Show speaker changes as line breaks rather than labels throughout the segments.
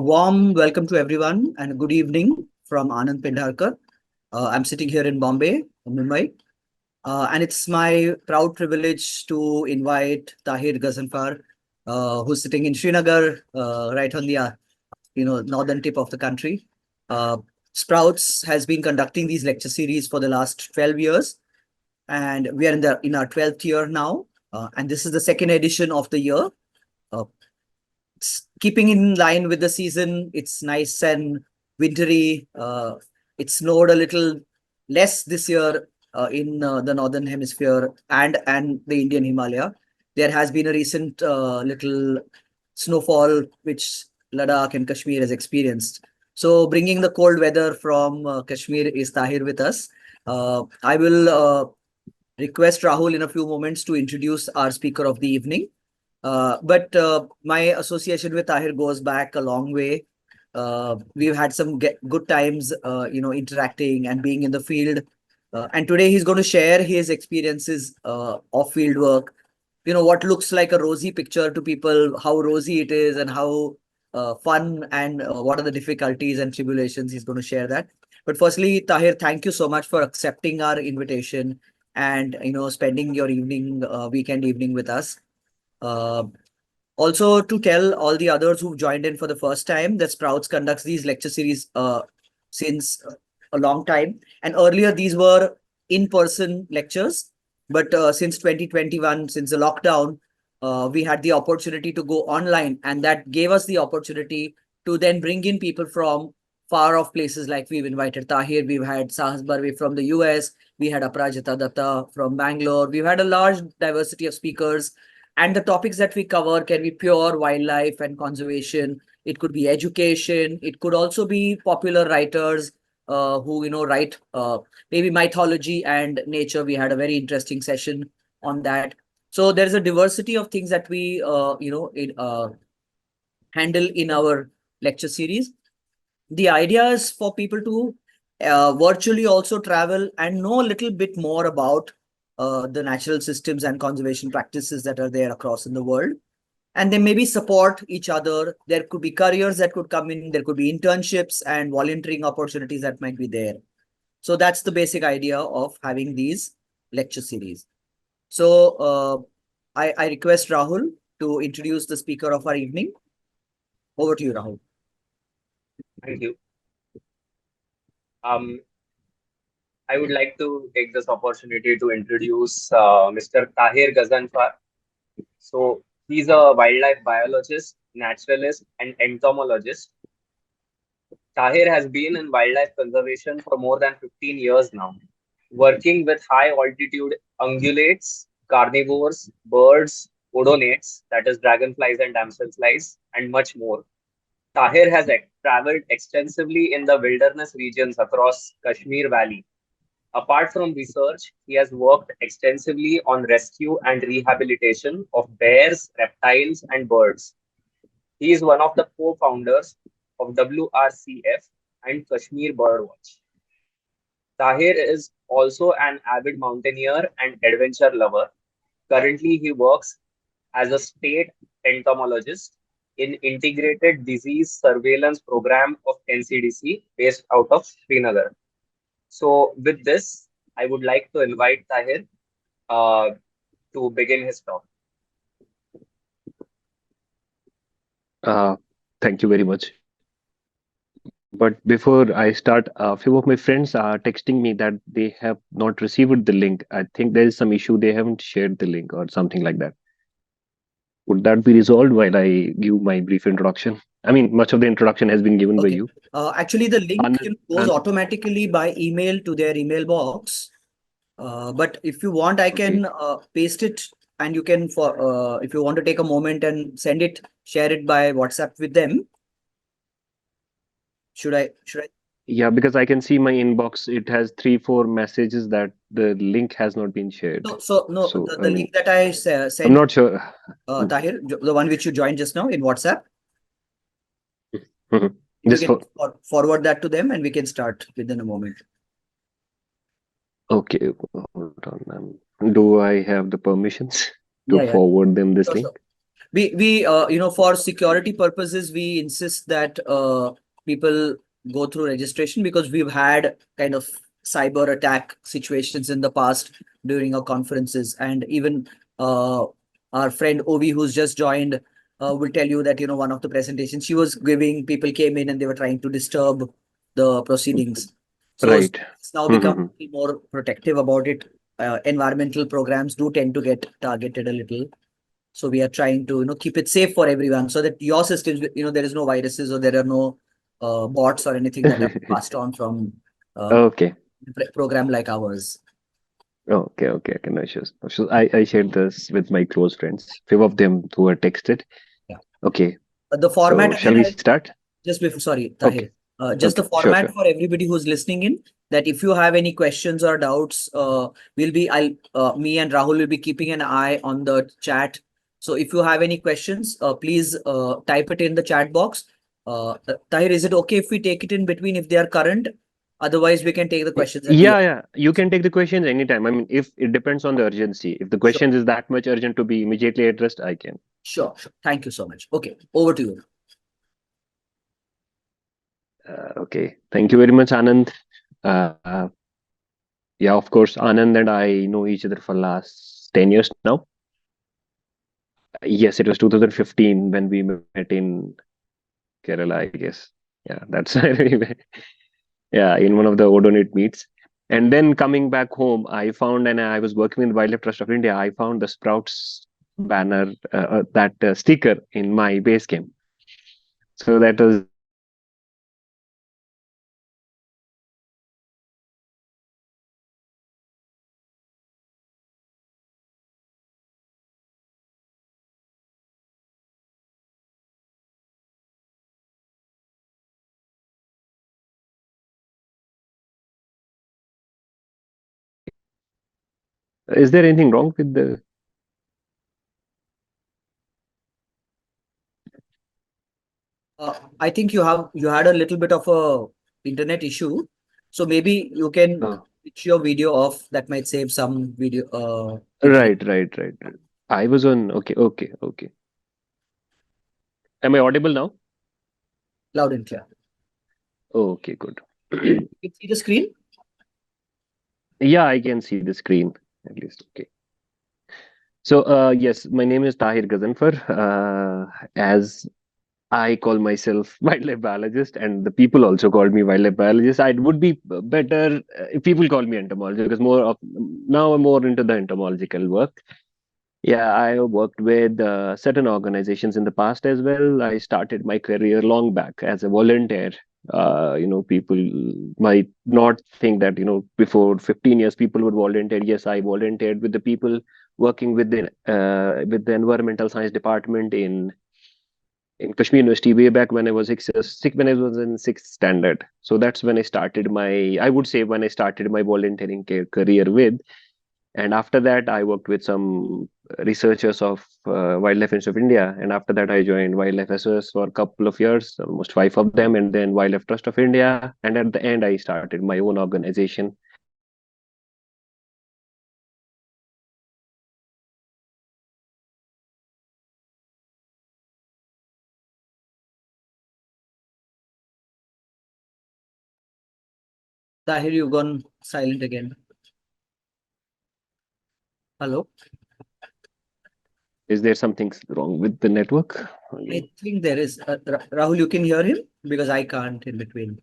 A warm welcome to everyone and good evening from Anand Pendharkar. I'm sitting here in Bombay, Mumbai, and it's my proud privilege to invite Tahir Gazanfar, who's sitting in Srinagar, right on the northern tip of the country. Uh, Sprouts has been conducting these lecture series for the last 12 years, and we are in our 12th year now, and this is the second edition of the year. Uh, Keeping in line with the season. It's nice and wintry. It snowed a little less this year in the northern hemisphere and the Indian Himalaya. There has been a recent little snowfall which Ladakh and Kashmir has experienced. So bringing the cold weather from Kashmir is Tahir with us. I will request Rahul in a few moments to introduce our speaker of the evening. But my association with Tahir goes back a long way. We've had some good times, interacting and being in the field. And today he's going to share his experiences of field work. You know, what looks like a rosy picture to people, how rosy it is and how fun and what are the difficulties and tribulations. He's going to share that. But firstly, Tahir, thank you so much for accepting our invitation and, spending your weekend evening with us. Uh, Also, to tell all the others who've joined in for the first time, that Sprouts conducts these lecture series since a long time. And earlier, these were in-person lectures. But since 2021, since the lockdown, we had the opportunity to go online. And that gave us the opportunity to then bring in people from far off places. Like we've invited Tahir, we've had Sahas Barve from the US, we had Aparajita Datta from Bangalore. We've had a large diversity of speakers, and the topics that we cover can be pure wildlife and conservation. It could be education. It could also be popular writers who write maybe mythology and nature. We had a very interesting session on that. So there's a diversity of things that we handle in our lecture series. The idea is for people to virtually also travel and know a little bit more about the natural systems and conservation practices that are there across in the world. And they maybe support each other. There could be careers that could come in. There could be internships and volunteering opportunities that might be there. So that's the basic idea of having these lecture series. So I request Rahul to introduce the speaker of our evening. Over to you, Rahul.
Thank you. I would like to take this opportunity to introduce Mr. Tahir Gazanfar. So he's a wildlife biologist, naturalist, and entomologist. Tahir has been in wildlife conservation for more than 15 years now, working with high altitude ungulates, carnivores, birds, odonates, that is dragonflies and damselflies, and much more. Tahir has traveled extensively in the wilderness regions across Kashmir Valley. Apart from research, he has worked extensively on rescue and rehabilitation of bears, reptiles, and birds. He is one of the co-founders of WRCF and Kashmir Birdwatch. Tahir is also an avid mountaineer and adventure lover. Currently, he works as a state entomologist in Integrated Disease Surveillance Program of NCDC based out of Srinagar. So with this, I would like to invite Tahir to begin his talk.
Thank you very much. But before I start, a few of my friends are texting me that they have not received the link. I think there is some issue. They haven't shared the link or something like that. Would that be resolved while I give my brief introduction? I mean, much of the introduction has been given by you.
Actually, the link goes automatically by email to their email box. But if you want, I can paste it, and you can, if you want to take a moment and send it, share it by WhatsApp with them. Should I?
Yeah, because I can see my inbox. It has 3-4 messages that the link has not been shared.
The link that I sent.
I'm not sure.
Tahir, the one which you joined just now in WhatsApp.
Mm-hmm.
You can forward that to them, and we can start within a moment.
Okay, hold on. Do I have the permissions to forward them this link?
For security purposes, we insist that people go through registration, because we've had kind of cyber attack situations in the past during our conferences. And even our friend Ovi, who's just joined, will tell you that, one of the presentations she was giving, people came in and they were trying to disturb the proceedings. So
Right.
it's now become a little more protective about it. Environmental programs do tend to get targeted a little. So we are trying to, keep it safe for everyone, so that your systems, there is no viruses, or there are no bots or anything that are passed on from
Okay.
program like ours.
Okay. No issues. No issues. I shared this with my close friends. Few of them who were texted.
Yeah.
Okay.
The
So
format
shall
again,
we start?
just before, sorry,
Okay.
Tahir, just the
Sure.
format for everybody who's listening in, that if you have any questions or doubts, me and Rahul will be keeping an eye on the chat. So if you have any questions, please type it in the chat box. Tahir, is it okay if we take it in between if they are current? Otherwise, we can take the questions at the end.
Yeah. You can take the questions anytime. I mean, if it depends on the urgency. If the
Sure,
questions is that much urgent to be immediately addressed, I can.
sure. Thank you so much. Okay, over to you.
Okay. Thank you very much, Anand. Uh, yeah, of course, Anand and I know each other for last 10 years now. Yes, it was 2015 when we met in Kerala, I guess. Yeah, that's where we met. Yeah, in one of the Odonate meets. And then coming back home, I found, and I was working with Wildlife Trust of India, I found the Sprouts banner, that sticker in my base camp. So that was really nice. Is there anything wrong with the?
I think you had a little bit of a internet issue, so maybe you can
Oh,
switch your video off. That might save some video internet.
right. I was on. Okay. Am I audible now?
Loud and clear.
Okay, good.
You can see the screen.
Yeah, I can see the screen at least. Okay. So, yes, my name is Tahir Gazanfar. As I call myself wildlife biologist, and the people also call me wildlife biologist. It would be better if people call me entomologist, because now I'm more into the entomological work. Yeah, I have worked with certain organizations in the past as well. I started my career long back as a volunteer. People might not think that, before 15 years people would volunteer. Yes, I volunteered with the people working with the environmental science department in Kashmir University way back when I was when I was in sixth standard. So that's when I would say when I started my volunteering career with. And after that, I worked with some researchers of Wildlife Institute of India. And after that, I joined Wildlife SOS for a couple of years, almost five of them, and then Wildlife Trust of India. And at the end, I started my own organization.
Tahir, you've gone silent again. Hello.
Is there something wrong with the network?
I think there is. Rahul, you can hear him, because I can't in between.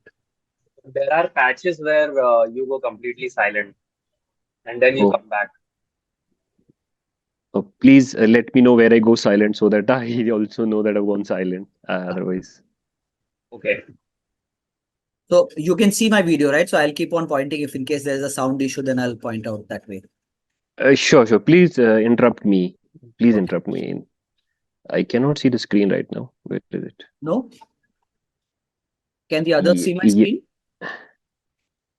There are patches where you go completely silent and then you
Oh,
come back.
please let me know where I go silent so that I also know that I've gone silent. Otherwise,
Okay.
So you can see my video, right? So I'll keep on pointing. If in case there's a sound issue, then I'll point out that way.
sure. Please interrupt me. Please
Okay.
interrupt me. I cannot see the screen right now. Where is it?
No? Can the others
Ye-
see my
ye-
screen?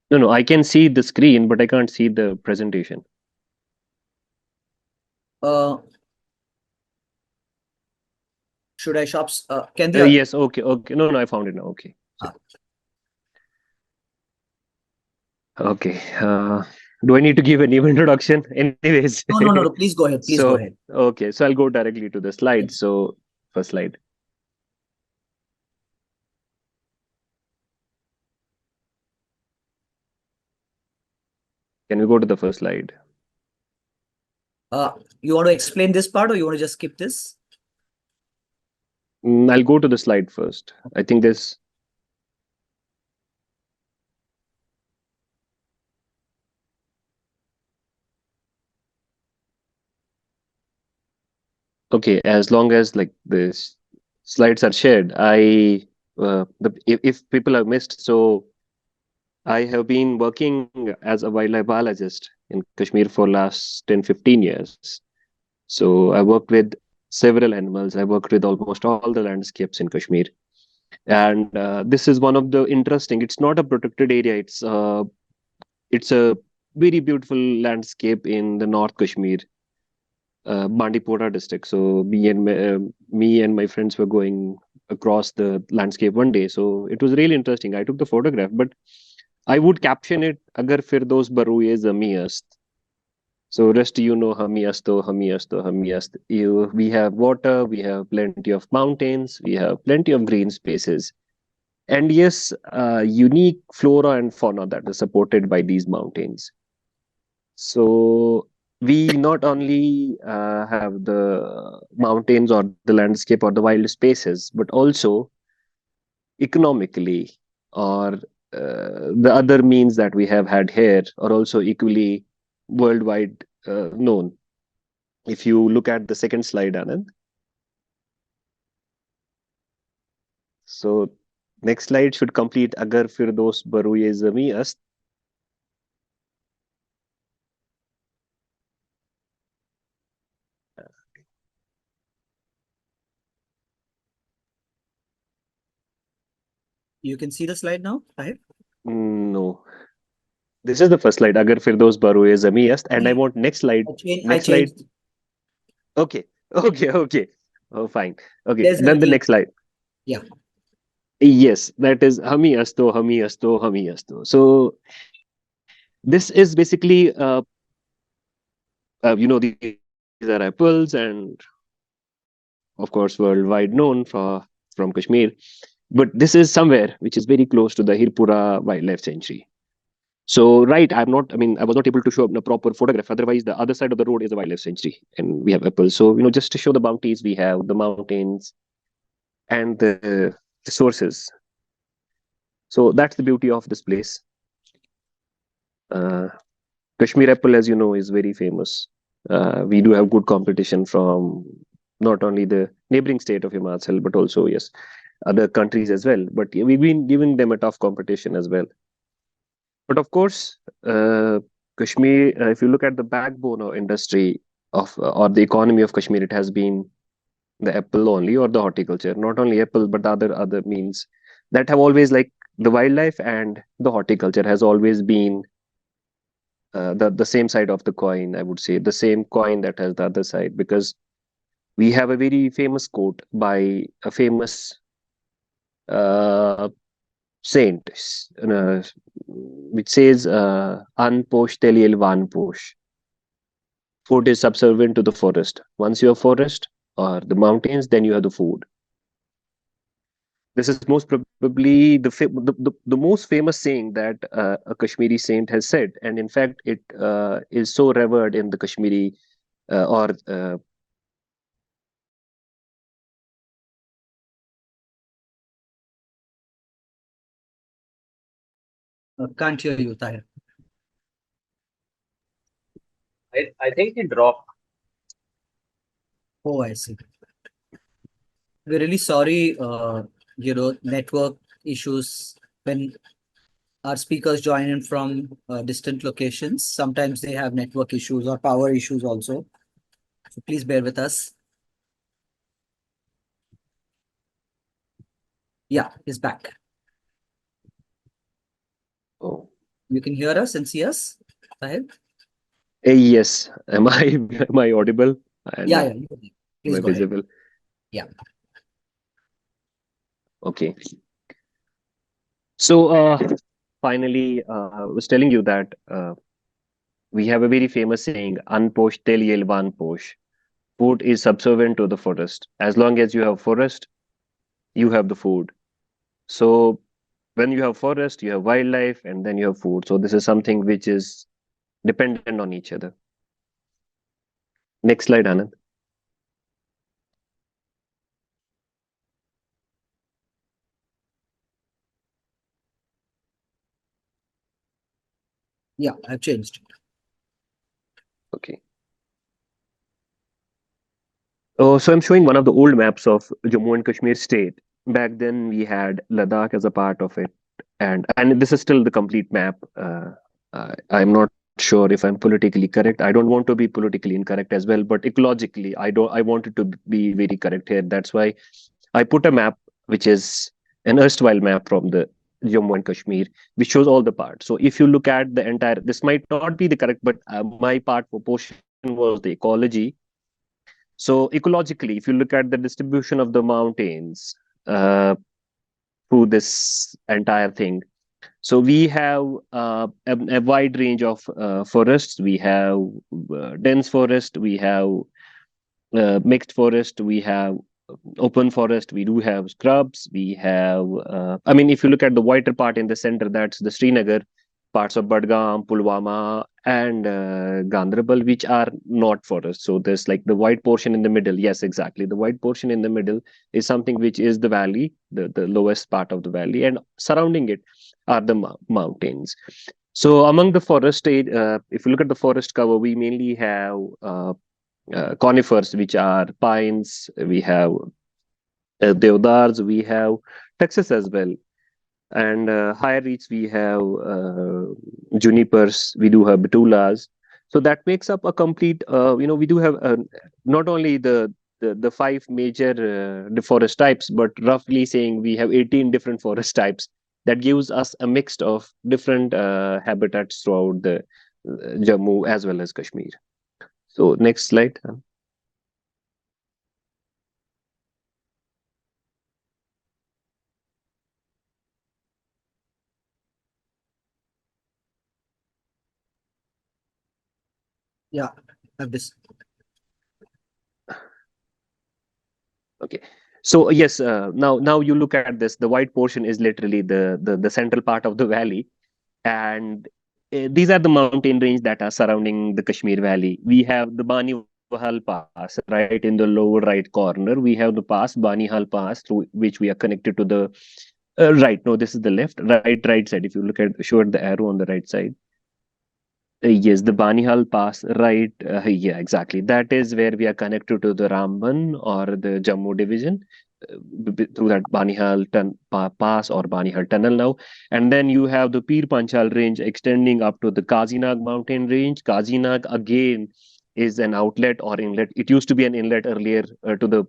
No. I can see the screen, but I can't see the presentation.
Uh, should I shops? Can the
Yes. Okay. No. I found it now. Okay.
uh,
Okay. Do I need to give a new introduction? Anyways,
No, no, no, no. Please go ahead. Please go
so
ahead.
okay, so I'll go directly to the slide.
Yes.
So first slide. Can we go to the first slide?
Uh, you want to explain this part or you want to just skip this?
I'll go to the slide first. I think this. Okay, as long as like this slides are shared, if people have missed, so I have been working as a wildlife biologist in Kashmir for last 10, 15 years. So I worked with several animals. I worked with almost all the landscapes in Kashmir. And this is one of the interesting, it's not a protected area. It's a very beautiful landscape in the North Kashmir, Bandipora district. So me and my friends were going across the landscape one day. So it was really interesting. I took the photograph, but I would caption it Agar Firdos Baruye Zamiyast. So rest Hamiasto, Hamiasto, Hamiast. We have water, we have plenty of mountains, we have plenty of green spaces. And yes, unique flora and fauna that is supported by these mountains. So we not only have the mountains or the landscape or the wild spaces, but also economically or the other means that we have had here are also equally worldwide known. If you look at the second slide, Anand. So next slide should complete Agar Firdos Baruye Zami Ast.
You can see the slide now, Tahir?
No, this is the first slide. Agar Firdos Baruye Zami Ast, and I want next slide.
I
Next slide.
changed.
Okay, okay, okay. Oh, fine. Okay,
There's an
then the
E.
next slide.
Yeah.
Yes, that is Hami Asto, Hami Asto, Hami Asto. So this is basically, these are apples, and of course, worldwide known from Kashmir. But this is somewhere which is very close to the Hirpura Wildlife Sanctuary. So, right, I was not able to show up in a proper photograph. Otherwise, the other side of the road is a wildlife sanctuary, and we have apples. So, just to show the bounties we have, the mountains and the resources. So that's the beauty of this place. Uh, Kashmir apple, as you know, is very famous. We do have good competition from not only the neighboring state of Himachal, but also, yes, other countries as well. But yeah, we've been giving them a tough competition as well. But of course, Kashmir, if you look at the backbone of industry of or the economy of Kashmir, it has been the apple only or the horticulture. Not only apple, but the other means that have always like the wildlife and the horticulture has always been the same side of the coin. I would say the same coin that has the other side, because we have a very famous quote by a famous uh, saint, which says, "An posh teliel van posh." Food is subservient to the forest. Once you have forest or the mountains, then you have the food. This is most probably the most famous saying that a Kashmiri saint has said, and in fact, it is so revered in the Kashmiri or
Can't hear you, Tahir.
I think he dropped.
Oh, I see. We're really sorry, network issues when our speakers join in from distant locations. Sometimes they have network issues or power issues also. So please bear with us. Yeah, he's back.
oh,
You can hear us and see us, Tahir?
yes. Am I am I audible
Yeah,
and
yeah.
am
Please
I
go ahead.
visible?
Yeah.
Okay. So finally, I was telling you that We have a very famous saying, "Unposh tel yelvan posh." Food is subservient to the forest. As long as you have forest, you have the food. So when you have forest, you have wildlife, and then you have food. So this is something which is dependent on each other. Next slide, Anand.
Yeah, I've changed.
Okay. So I'm showing one of the old maps of Jammu and Kashmir state. Back then, we had Ladakh as a part of it, and this is still the complete map. I'm not sure if I'm politically correct. I don't want to be politically incorrect as well, but ecologically, I don't. I wanted to be very correct here. That's why I put a map which is an erstwhile map from the Jammu and Kashmir, which shows all the parts. So if you look at the entire, this might not be the correct, but my part for portion was the ecology. So ecologically, if you look at the distribution of the mountains uh, through this entire thing, so we have a wide range of forests. We have dense forest. We have mixed forest. We have open forest. We do have scrubs. We have, I mean, if you look at the whiter part in the center, that's the Srinagar, parts of Badgam, Pulwama, and Ganderbal, which are not forests. So there's like the white portion in the middle. Yes, exactly. The white portion in the middle is something which is the valley, the lowest part of the valley, and surrounding it are the mountains. So among the forest, if you look at the forest cover, we mainly have conifers, which are pines. We have deodars. We have Texas as well, and higher reach we have junipers. We do have betulas. So that makes up a complete. We do have not only the five major the forest types, but roughly saying we have 18 different forest types. That gives us a mix of different habitats throughout the Jammu as well as Kashmir. So next slide.
Yeah, I've this.
Okay. So yes, now you look at this. The white portion is literally the central part of the valley, and these are the mountain range that are surrounding the Kashmir Valley. We have the Bani Wahal Pass right in the lower right corner. We have the pass Bani Hal Pass through which we are connected to the right. No, this is the left, right side. If you look at show it the arrow on the right side. Yes, the Banihal Pass, right? Yeah, exactly. That is where we are connected to the Ramban or the Jammu division through that Pass or Banihal Tunnel now. And then you have the Pir Panchal range extending up to the Kazinag mountain range. Kazinag again is an outlet or inlet. It used to be an inlet earlier to the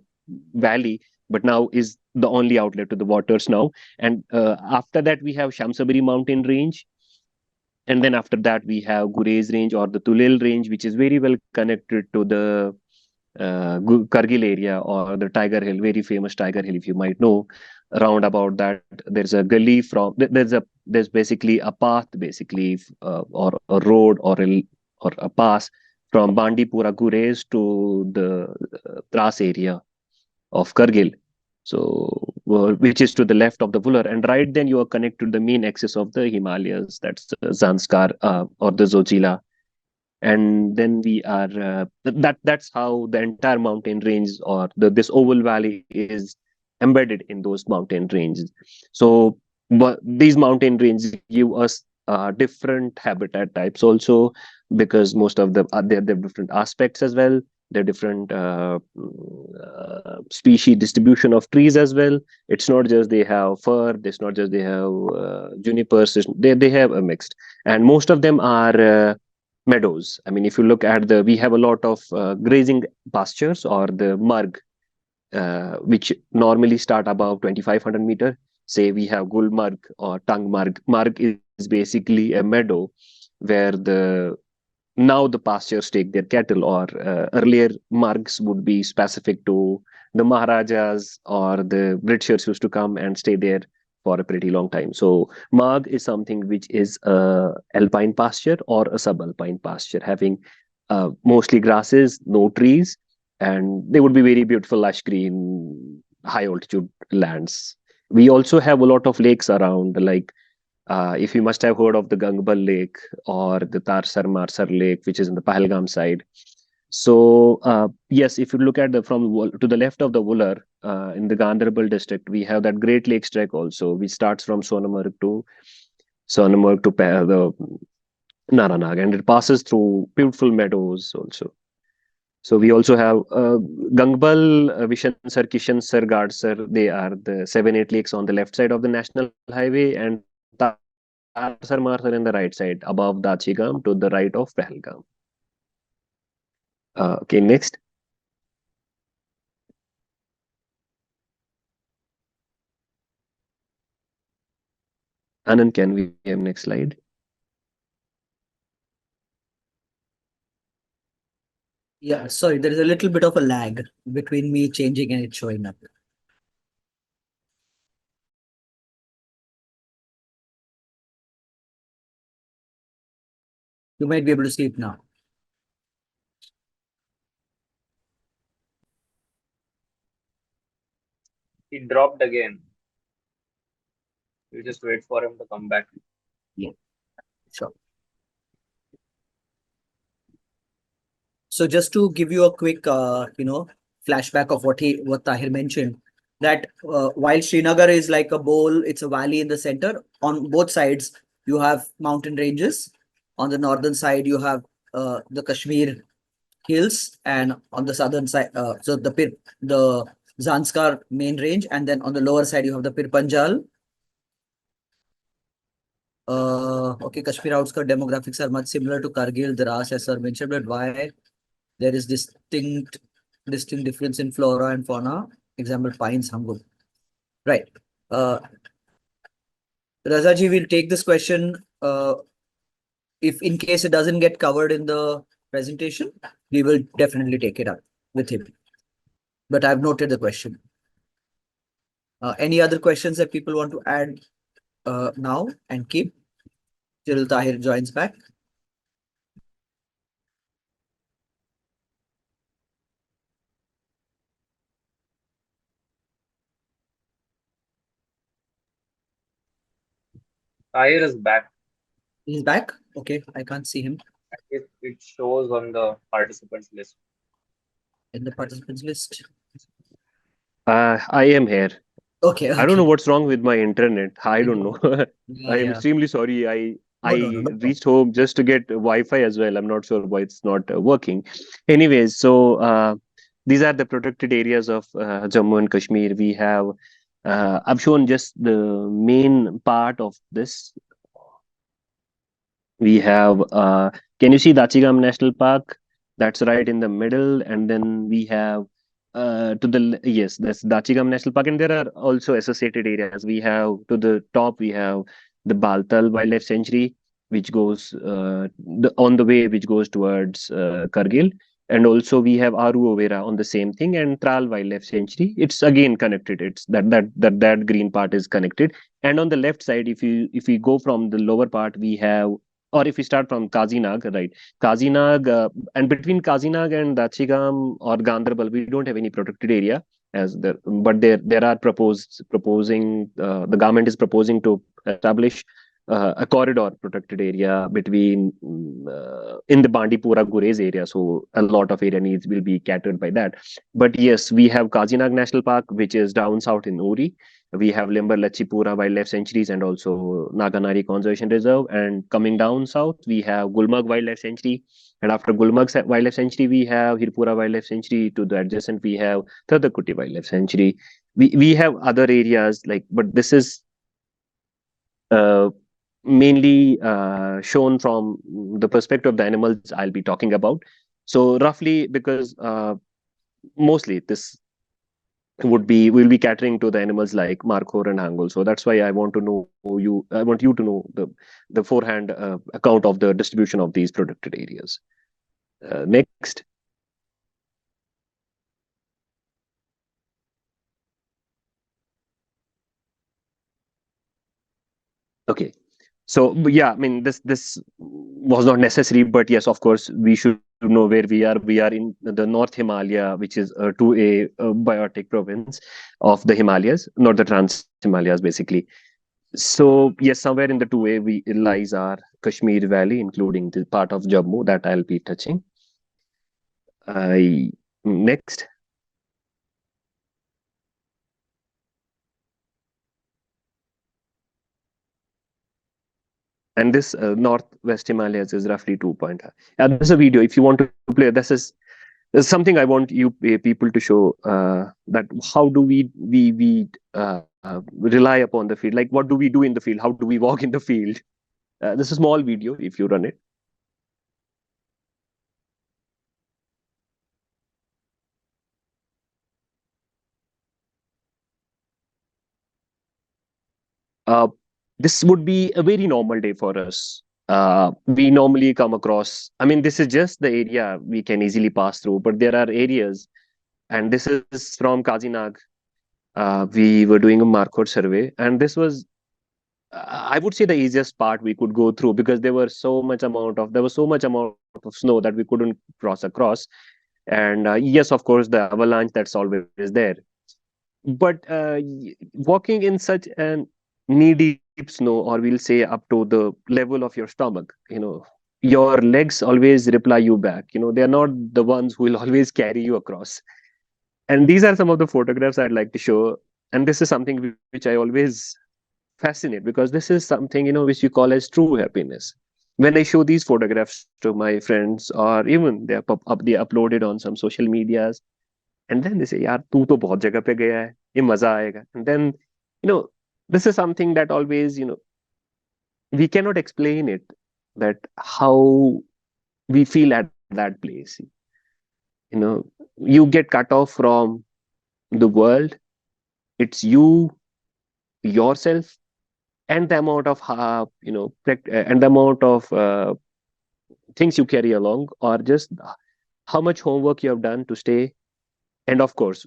valley, but now is the only outlet to the waters now. And after that, we have Shamsabari mountain range, and then after that we have Gurez range or the Tulil range, which is very well connected to the Kargil area or the Tiger Hill, very famous Tiger Hill, if you might know. Around about that, there's a gully from there's basically a path, basically, or a road or a pass from Bandipura Gurez to the Tras area of Kargil. So, which is to the left of the Vular, and right then you are connected to the main axis of the Himalayas. That's Zanskar or the Zojila, and then we are that's how the entire mountain range or this oval valley is embedded in those mountain ranges. So, but these mountain ranges give us different habitat types also, because most of them are they have different aspects as well. They're different species distribution of trees as well. It's not just they have fir, it's not just they have junipers, they have a mixed, and most of them are meadows. I mean, if you look at we have a lot of grazing pastures or the marg, which normally start above 2500 meter. Say we have Gulmarg or Tangmarg. Marg is basically a meadow where now the pastures take their cattle, or earlier margs would be specific to the Maharajas or the Britishers used to come and stay there for a pretty long time. So Marg is something which is a alpine pasture or a subalpine pasture, having mostly grasses, no trees, and they would be very beautiful lush green high altitude lands. We also have a lot of lakes around, like if you must have heard of the Gangbal Lake or the Tarsar Marsar Lake, which is in the Pahalgam side. So yes, if you look at to the left of the Wular in the Ganderbal district, we have that Great Lakes Trek also, which starts from Sonamarg to the Naranag, and it passes through beautiful meadows also. So we also have Gangbal, Vishansar, Kishansar, Gadsar. They are the 7-8 lakes on the left side of the national highway, and Tarsar Marsar in the right side, above Dachigam to the right of Pahalgam. Okay, next. Anand, can we have next slide?
Yeah, sorry, there is a little bit of a lag between me changing and it showing up. You might be able to see it now.
He dropped again. We just wait for him to come back.
Yeah, sure. So just to give you a quick, flashback of what Tahir mentioned, that while Srinagar is like a bowl, it's a valley in the center. On both sides, you have mountain ranges. On the northern side, you have the Kashmir hills, and on the southern side, the Zanskar main range, and then on the lower side, you have the Pir Panjal. Okay, Kashmir outskirt demographics are much similar to Kargil, Dras, as sir mentioned, but why there is distinct difference in flora and fauna? Example, pines, Hangul. Right. Razaji will take this question. If in case it doesn't get covered in the presentation, we will definitely take it up with him. But I've noted the question. Any other questions that people want to add now and keep till Tahir joins back?
Tahir is back.
He's back. Okay, I can't see him
It shows on the participants list.
in the participants list.
I am here.
Okay,
I don't know
okay.
what's wrong with my internet. I don't know.
Yeah,
I am
yeah.
extremely sorry.
No, no, no,
I
no problem.
reached home just to get Wi-Fi as well. I'm not sure why it's not working. Anyways, so these are the protected areas of Jammu and Kashmir. We have I've shown just the main part of this. We have can you see Dachigam National Park? That's right in the middle, and then we have yes, that's Dachigam National Park, and there are also associated areas. We have to the top, we have the Baltal Wildlife Sanctuary, which goes on the way which goes towards Kargil, and also we have Aru Overa on the same thing, and Tral Wildlife Sanctuary. It's again connected. It's that green part is connected, and on the left side, if we go from the lower part, we have, or if we start from Kazinag, right? Kazinag, and between Kazinag and Dachigam or Ganderbal, we don't have any protected area but there are proposing the government is proposing to establish a corridor protected area between in the Bandipora Gurez area. So a lot of area needs will be catered by that. But yes, we have Kazinag National Park, which is down south in Uri. We have Limber Lachipura Wildlife Sanctuaries and also Naganari Conservation Reserve. And coming down south, we have Gulmarg Wildlife Sanctuary. And after Gulmarg Wildlife Sanctuary, we have Hirpura Wildlife Sanctuary. To the adjacent, we have Thadakuti Wildlife Sanctuary. We have other areas like, but this is uh, mainly shown from the perspective of the animals I'll be talking about. So roughly, because mostly this we'll be catering to the animals like Markhor and Hangul. So that's why I want you to know the forehand account of the distribution of these protected areas. Next. Okay. So yeah, I mean this was not necessary, but yes, of course, we should know where we are. We are in the North Himalaya, which is 2A biotic province of the Himalayas, not the Trans Himalayas, basically. So yes, somewhere in the 2A we lies our Kashmir Valley, including the part of Jammu that I'll be touching. I Next. And this northwest Himalayas is roughly 2 point. There's a video if you want to play. This is something I want you people to show, that how do we rely upon the field? Like what do we do in the field? How do we walk in the field? This is a small video if you run it. Uh, this would be a very normal day for us. We normally come across. I mean, this is just the area we can easily pass through, but there are areas, and this is from Kazinag. We were doing a Markhor survey, and this was, I would say, the easiest part we could go through because there was so much amount of snow that we couldn't cross across. And yes, of course, the avalanche that's always there. But walking in such an knee deep snow, or we'll say up to the level of your stomach, your legs always reply you back. They're not the ones who will always carry you across. And these are some of the photographs I'd like to show. And this is something which I always fascinate, because this is something which you call as true happiness. When I show these photographs to my friends, or even they uploaded on some social medias, and then they say, "Yaar, tu to bahut jagah pe gaya hai, ye maza aayega." And then, you know, this is something that always, we cannot explain it, that how we feel at that place. You know, you get cut off from the world. It's you, yourself, and the amount of and the amount of things you carry along, or just how much homework you have done to stay. And of course,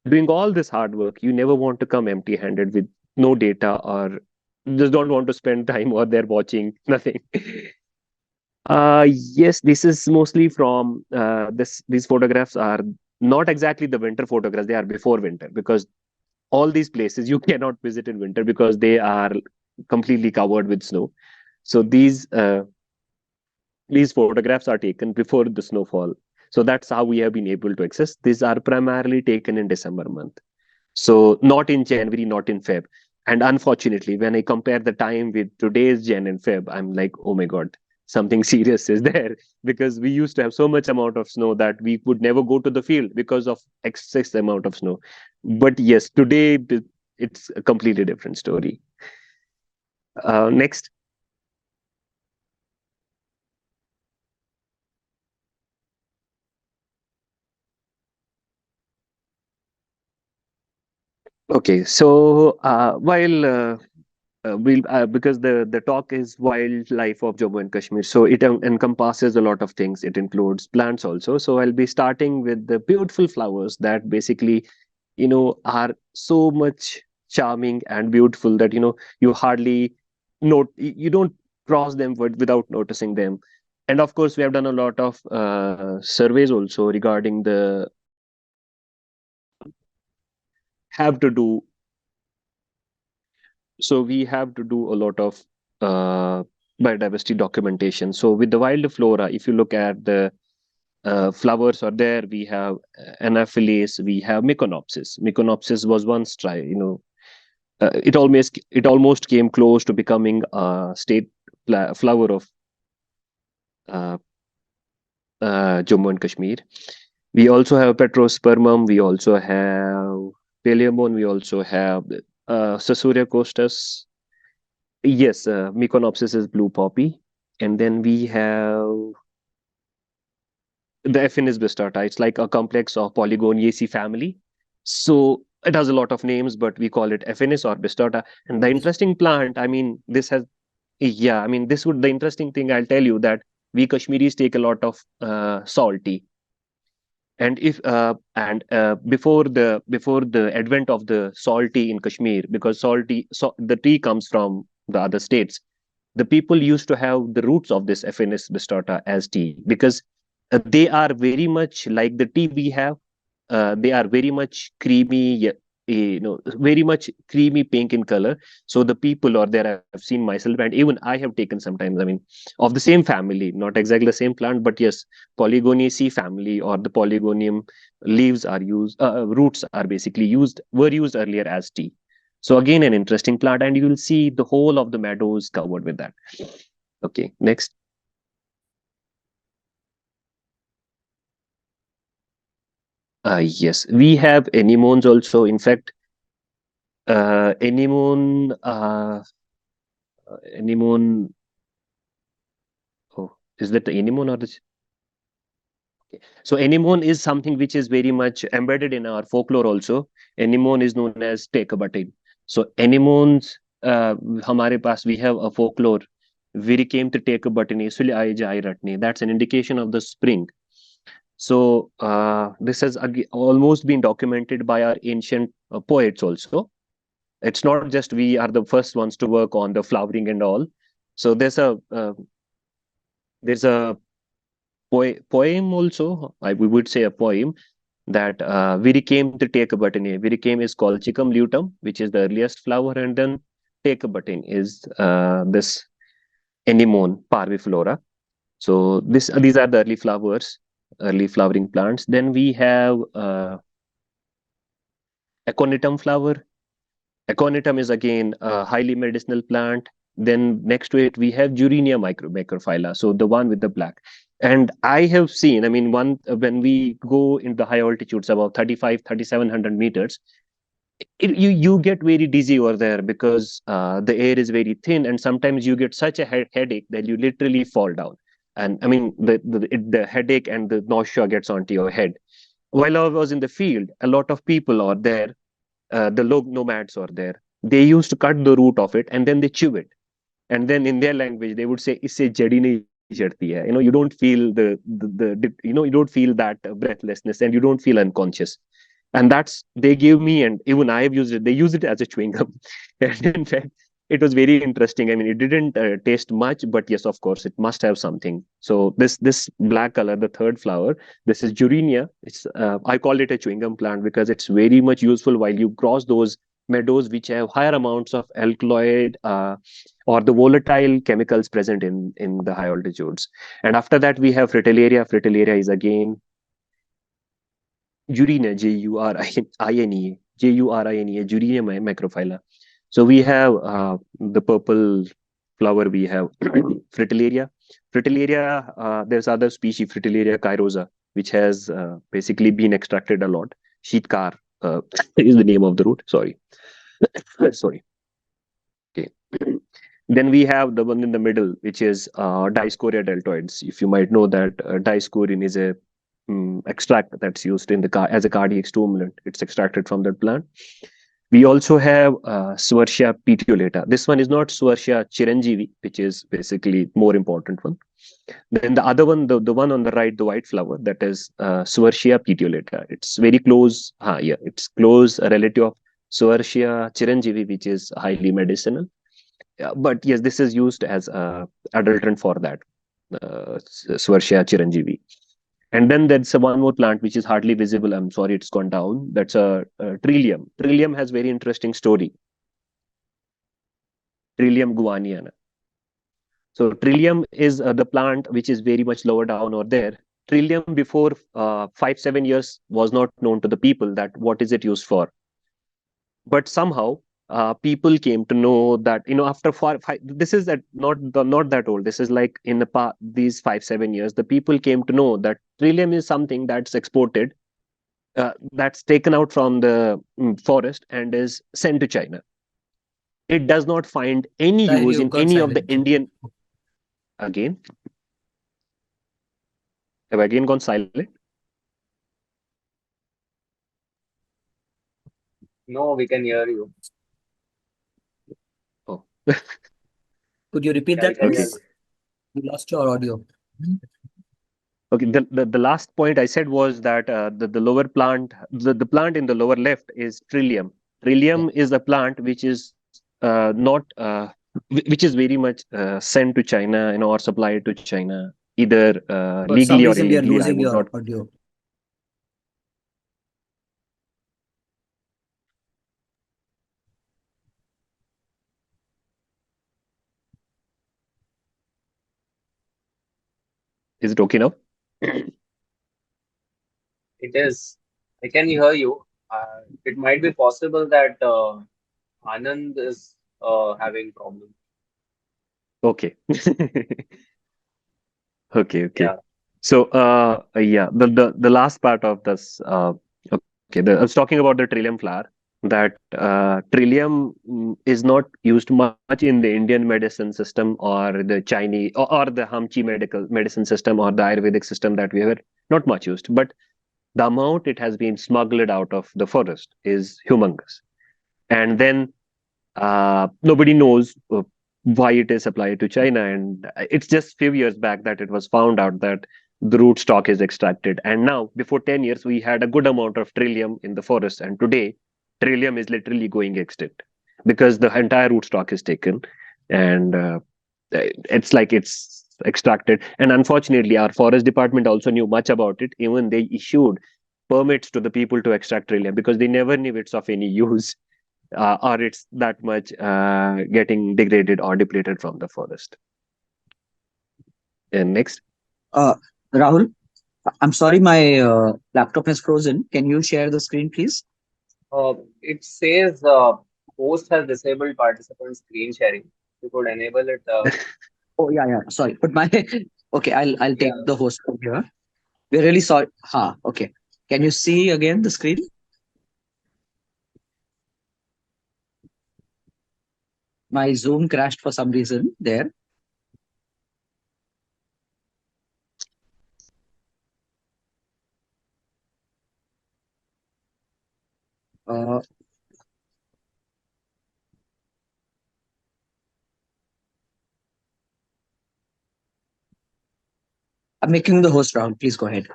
doing all this hard work, you never want to come empty handed with no data, or just don't want to spend time or they're watching nothing. Yes, this is mostly from these photographs are not exactly the winter photographs, they are before winter, because all these places you cannot visit in winter because they are completely covered with snow. So these photographs are taken before the snowfall. So that's how we have been able to access. These are primarily taken in December month. So not in January, not in Feb. And unfortunately, when I compare the time with today's Jan and Feb, I'm like, oh my God, something serious is there. Because we used to have so much amount of snow that we would never go to the field because of excess amount of snow. But yes, today it's a completely different story. Next. Okay, so because the talk is wildlife of Jammu and Kashmir, so it encompasses a lot of things. It includes plants also. So I'll be starting with the beautiful flowers that basically, are so much charming and beautiful that you hardly you don't cross them without noticing them. And of course, we have done a lot of surveys also regarding the have to do So we have to do a lot of uh, biodiversity documentation. So with the wild flora, if you look at the flowers are there, we have Anopheles, we have Myconopsis. Myconopsis was once it almost came close to becoming a state flower of uh, Jammu and Kashmir. We also have Petrospermum, we also have Paleomon, we also have Sasuria costus. Yes, Myconopsis is blue poppy. And then we have the Ephenis bistata. It's like a complex of Polygonaceae family. So it has a lot of names, but we call it Ephenis or bistata. And the interesting plant, I mean, the interesting thing I'll tell you that we Kashmiris take a lot of salt tea. And if and before the advent of the salt tea in Kashmir, because the tea comes from the other states, the people used to have the roots of this Aphanes bistota as tea, because they are very much like the tea we have. They are very much creamy, very much creamy pink in color. So the people, or there I've seen myself, and even I have taken sometimes, I mean, of the same family, not exactly the same plant, but yes, Polygonaceae family, or the Polygonium leaves are used, roots are basically used, were used earlier as tea. So again, an interesting plant, and you will see the whole of the meadows covered with that. Okay, next. Yes, we have anemones also. In fact, anemone. Oh, is that the anemone or the? So anemone is something which is very much embedded in our folklore also. Anemone is known as take a button. So anemones, हमारे पास we have a folklore. We came to take a button. इसलिए आए जाए रटने. That's an indication of the spring. So this has almost been documented by our ancient poets also. It's not just we are the first ones to work on the flowering and all. So there's a poem also. We would say a poem that Viri came to take a button. Viri came is called Chicum luteum, which is the earliest flower, and then take a button is this anemone parviflora. So these are the early flowers, early flowering plants. Then we have aconitum flower. Aconitum is again a highly medicinal plant. Then next to it, we have Jurinia macrophylla, so the one with the black. And I have seen, I mean, when we go in the high altitudes, about 35, 3,700 meters, you get very dizzy over there because the air is very thin, and sometimes you get such a headache that you literally fall down. And I mean, the headache and the nausea gets onto your head. While I was in the field, a lot of people are there, the log nomads are there. They used to cut the root of it and then they chew it. And then in their language, they would say, "Isse jadi nahi chadti hai." You don't feel you don't feel that breathlessness, and you don't feel unconscious. And that's they gave me, and even I have used it. They use it as a chewing gum, and in fact, it was very interesting. I mean, it didn't taste much, but yes, of course, it must have something. So this black color, the third flower, this is Jurinia. It's I call it a chewing gum plant because it's very much useful while you cross those meadows which have higher amounts of alkaloid or the volatile chemicals present in the high altitudes. And after that, we have Fritillaria. Fritillaria is again Jurina, Jurinea, Jurinea, Jurinia macrophylla. So we have the purple flower, we have Fritillaria. Fritillaria, there's other species, Fritillaria chirosa, which has basically been extracted a lot. Sheetkar is the name of the root. Sorry. Sorry. Okay. Then we have the one in the middle, which is Dioscorea deltoides. If you might know that Dioscorein is a extract that's used in the as a cardiac stimulant. It's extracted from that plant. We also have Swartia petiolata. This one is not Swartia chiranjeevi, which is basically more important one. Then the other one, the one on the right, the white flower, that is Swartia petiolata. It's very close. It's close a relative of Swartia chiranjeevi, which is highly medicinal. But yes, this is used as adulterant for that Swartia chiranjeevi. And then there's one more plant which is hardly visible. I'm sorry, it's gone down. That's a Trillium. Trillium has very interesting story. Trillium guianiana. So Trillium is the plant which is very much lower down or there. Trillium before 5-7 years was not known to the people that what is it used for. But somehow people came to know that after this is not that old. This is like in these 5-7 years, the people came to know that Trillium is something that's exported, that's taken out from the forest and is sent to China. It does not find any
Tahir,
use
you've
in
gone
any of the
silent.
Indian. Again, have I again gone silent?
No, we can hear you.
Oh.
Could you repeat
Yeah, we
that,
can hear
please? We lost your audio.
Okay, the last point I said was that the lower plant, the plant in the lower left is Trillium. Trillium is a plant which is not which is very much sent to China, or supplied to China, either
For some
legally or
reason, we are
illegally. I
losing
would
your
not.
audio.
Is it okay now?
It is. I can hear you. It might be possible that Anand is having problem.
Okay. Okay, okay.
Yeah,
So, yeah, the last part of this, okay, I was talking about the trillium flower. That trillium is not used much in the Indian medicine system or the Chinese or the Hamchi medical medicine system or the Ayurvedic system that we have. Not much used, but the amount it has been smuggled out of the forest is humongous. And then nobody knows why it is supplied to China. And it's just few years back that it was found out that the root stock is extracted. And now, before 10 years, we had a good amount of trillium in the forest. And today, trillium is literally going extinct because the entire root stock is taken. And it's like it's extracted. And unfortunately, our forest department also knew much about it. Even they issued permits to the people to extract trillium because they never knew it's of any use, or it's that much getting degraded or depleted from the forest. And next.
Uh, Rahul, I'm sorry, my laptop has frozen. Can you share the screen, please?
it says host has disabled participant screen sharing. You could enable it.
Oh, yeah, yeah. Sorry, but my okay. I'll take
Yeah,
the host from here. We're really sorry. Ha. Okay. Can you see again the screen? My Zoom crashed for some reason there. Uh, I'm making the host round. Please go ahead.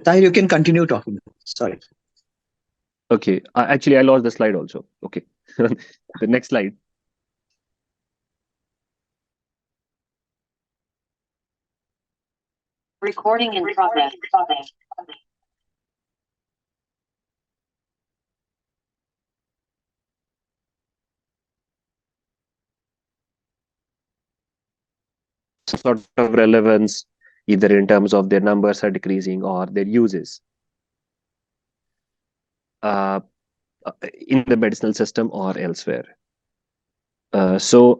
Tahir, you can continue talking. Sorry.
Okay, actually, I lost the slide also. Okay. The next slide.
Recording in progress.
Sort of relevance, either in terms of their numbers are decreasing or their uses uh, in the medicinal system or elsewhere. So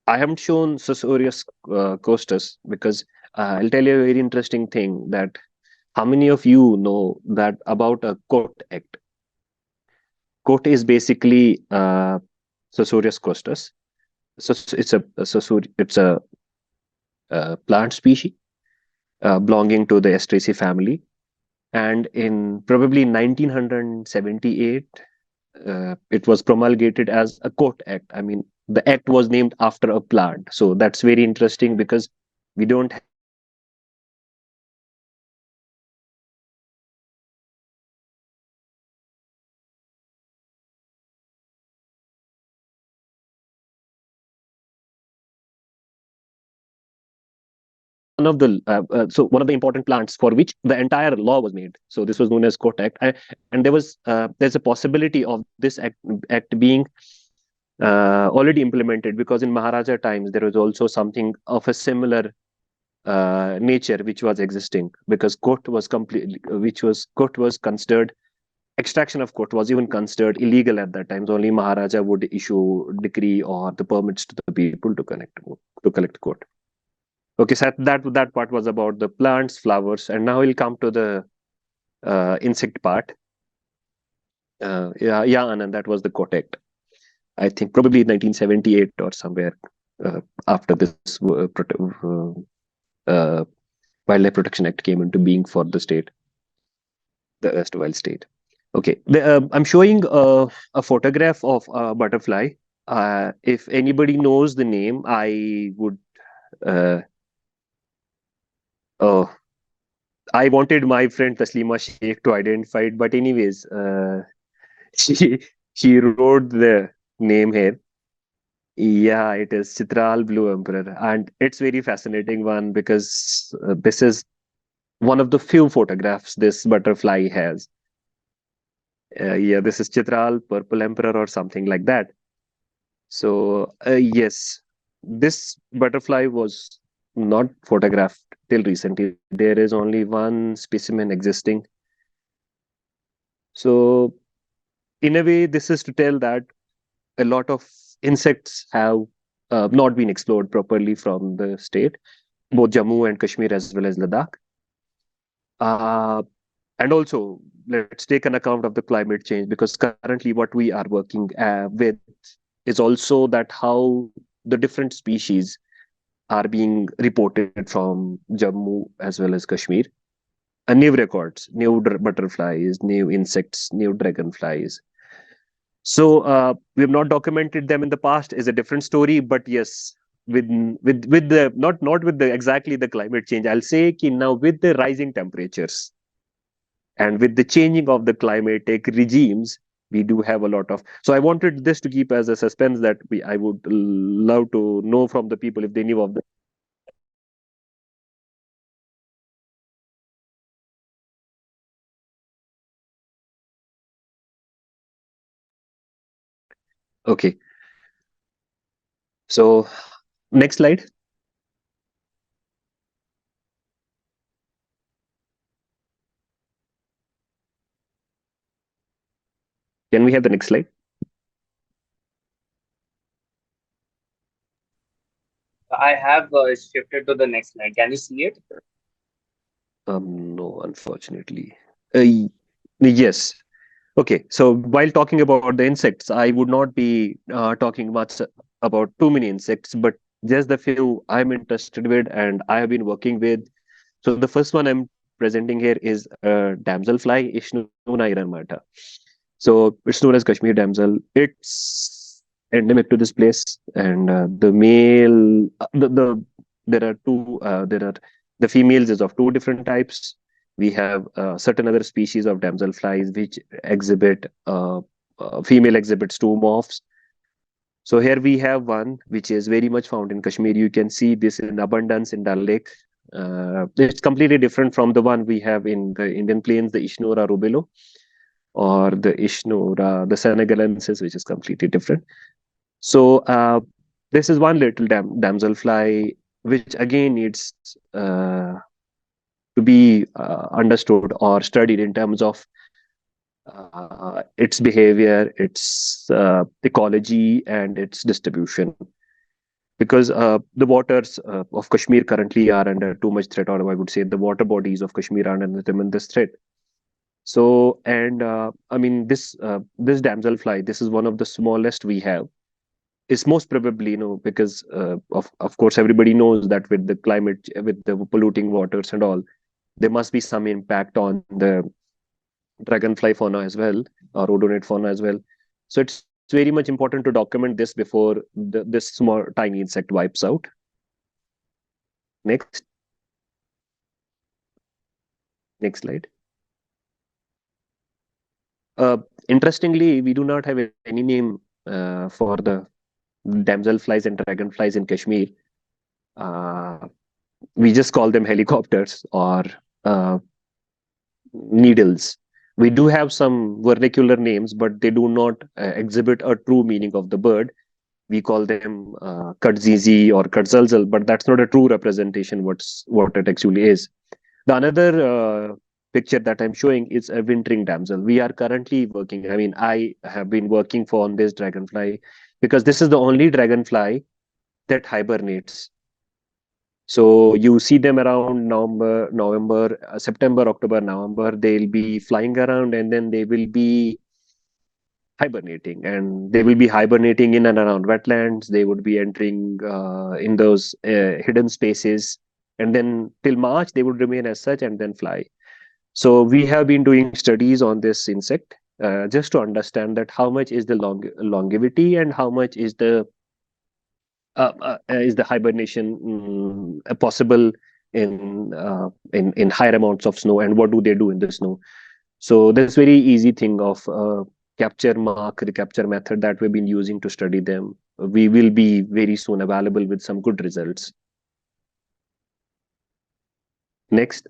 I haven't shown Susorius costus because I'll tell you a very interesting thing, that how many of you know that about a coat act? Coat is basically Susorius costus. So it's a plant species belonging to the Asteraceae family. And in probably 1978, it was promulgated as a coat act. I mean, the act was named after a plant. So that's very interesting because we don't have any evidence of Susorius costus being one of the one of the important plants for which the entire law was made. So this was known as Court Act, and there's a possibility of this act being already implemented, because in Maharaja times there was also something of a similar nature which was existing, because court was completely, which was court was considered, extraction of court was even considered illegal at that time. So only Maharaja would issue decree or the permits to the people to collect court. Okay, so that part was about the plants, flowers, and now we'll come to the insect part. Yeah, Anand, that was the Kotek. I think probably 1978 or somewhere after this uh, Wildlife Protection Act came into being for the state, the erstwhile state. Okay, I'm showing a photograph of a butterfly. If anybody knows the name, I would. Uh, oh, I wanted my friend Taslima Sheikh to identify it, but anyways, she she wrote the name here. Yeah, it is Chitral Blue Emperor, and it's very fascinating one because this is one of the few photographs this butterfly has. Yeah, this is Chitral Purple Emperor or something like that. So yes, this butterfly was not photographed till recently. There is only one specimen existing. So in a way, this is to tell that a lot of insects have not been explored properly from the state, both Jammu and Kashmir as well as Ladakh. Uh, and also, let's take an account of the climate change because currently what we are working with is also that how the different species are being reported from Jammu as well as Kashmir. New records, new butterflies, new insects, new dragonflies. So we have not documented them in the past is a different story, but yes, with the not with the exactly the climate change. I'll say ki now with the rising temperatures and with the changing of the climatic regimes, we do have a lot of. So I wanted this to keep as a suspense that we I would love to know from the people if they knew of the. Okay, so next slide. Can we have the next slide?
I have shifted to the next slide. Can you see it?
No, unfortunately. Yes. Okay, so while talking about the insects, I would not be talking much about too many insects, but just the few I'm interested with and I have been working with. So the first one I'm presenting here is damselfly, Ishnuna iranmata. So it's known as Kashmir damsel. It's endemic to this place, and the male, there are two, there are the females is of two different types. We have certain other species of damselflies which exhibit female exhibits two morphs. So here we have one which is very much found in Kashmir. You can see this in abundance in Dal Lake. It's completely different from the one we have in the Indian plains, the Ishnora rubello or the Ishnora, the Senegalensis, which is completely different. So this is one little damselfly, which again needs to be understood or studied in terms of its behavior, its ecology, and its distribution. Because the waters of Kashmir currently are under too much threat, or I would say the water bodies of Kashmir are under tremendous threat. So, and I mean, this damselfly, this is one of the smallest we have. Is most probably, because of course everybody knows that with the climate, with the polluting waters and all, there must be some impact on the dragonfly fauna as well, or odonate fauna as well. So it's very much important to document this before this small tiny insect wipes out. Next, next slide. Uh, Interestingly, we do not have any name for the damselflies and dragonflies in Kashmir. Uh, we just call them helicopters or uh, needles. We do have some vernacular names, but they do not exhibit a true meaning of the bird. We call them Kadzizi or Kadzalzal, but that's not a true representation what it actually is. The another picture that I'm showing is a wintering damsel. We are currently working. I mean, I have been working for on this dragonfly because this is the only dragonfly that hibernates. So you see them around November, September, October, November. They'll be flying around and then they will be hibernating, and they will be hibernating in and around wetlands. They would be entering in those hidden spaces, and then till March they would remain as such and then fly. So we have been doing studies on this insect just to understand that how much is the longevity and how much is the hibernation possible in higher amounts of snow, and what do they do in the snow. So this very easy thing of capture mark recapture method that we've been using to study them, we will be very soon available with some good results. Next.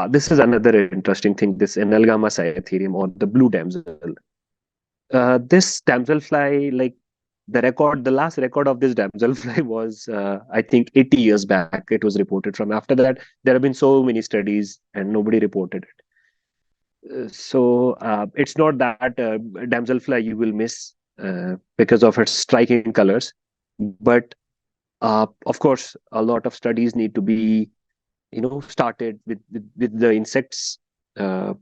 This is another interesting thing, this Enelgama cyatherium, or the blue damsel. This damselfly, like the last record of this damselfly was, I think, 80 years back. It was reported from. After that, there have been so many studies and nobody reported it. So it's not that damselfly you will miss because of its striking colors, but of course, a lot of studies need to be, started with the insects. Uh,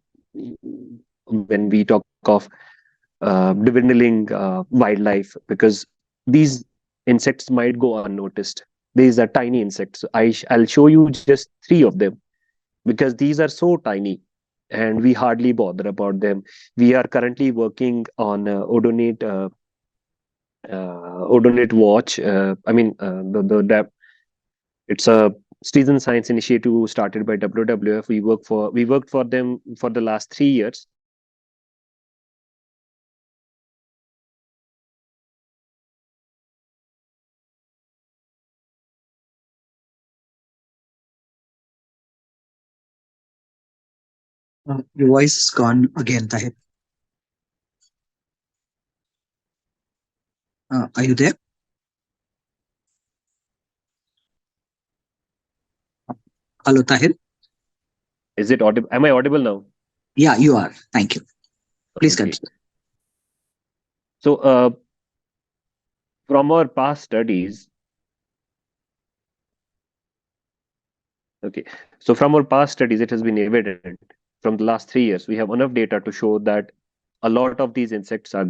when we talk of dwindling wildlife, because these insects might go unnoticed. These are tiny insects. I'll show you just three of them because these are so tiny and we hardly bother about them. We are currently working on Odonate Watch. It's a citizen science initiative started by WWF. We worked for them for the last 3 years.
Your voice is gone again, Tahir. Are you there? Hello, Tahir.
Is it audible? Am I audible now?
Yeah, you are. Thank you. Please
Okay.
continue.
So from our past studies, okay. So from our past studies, it has been evident from the last 3 years, we have enough data to show that a lot of these insects are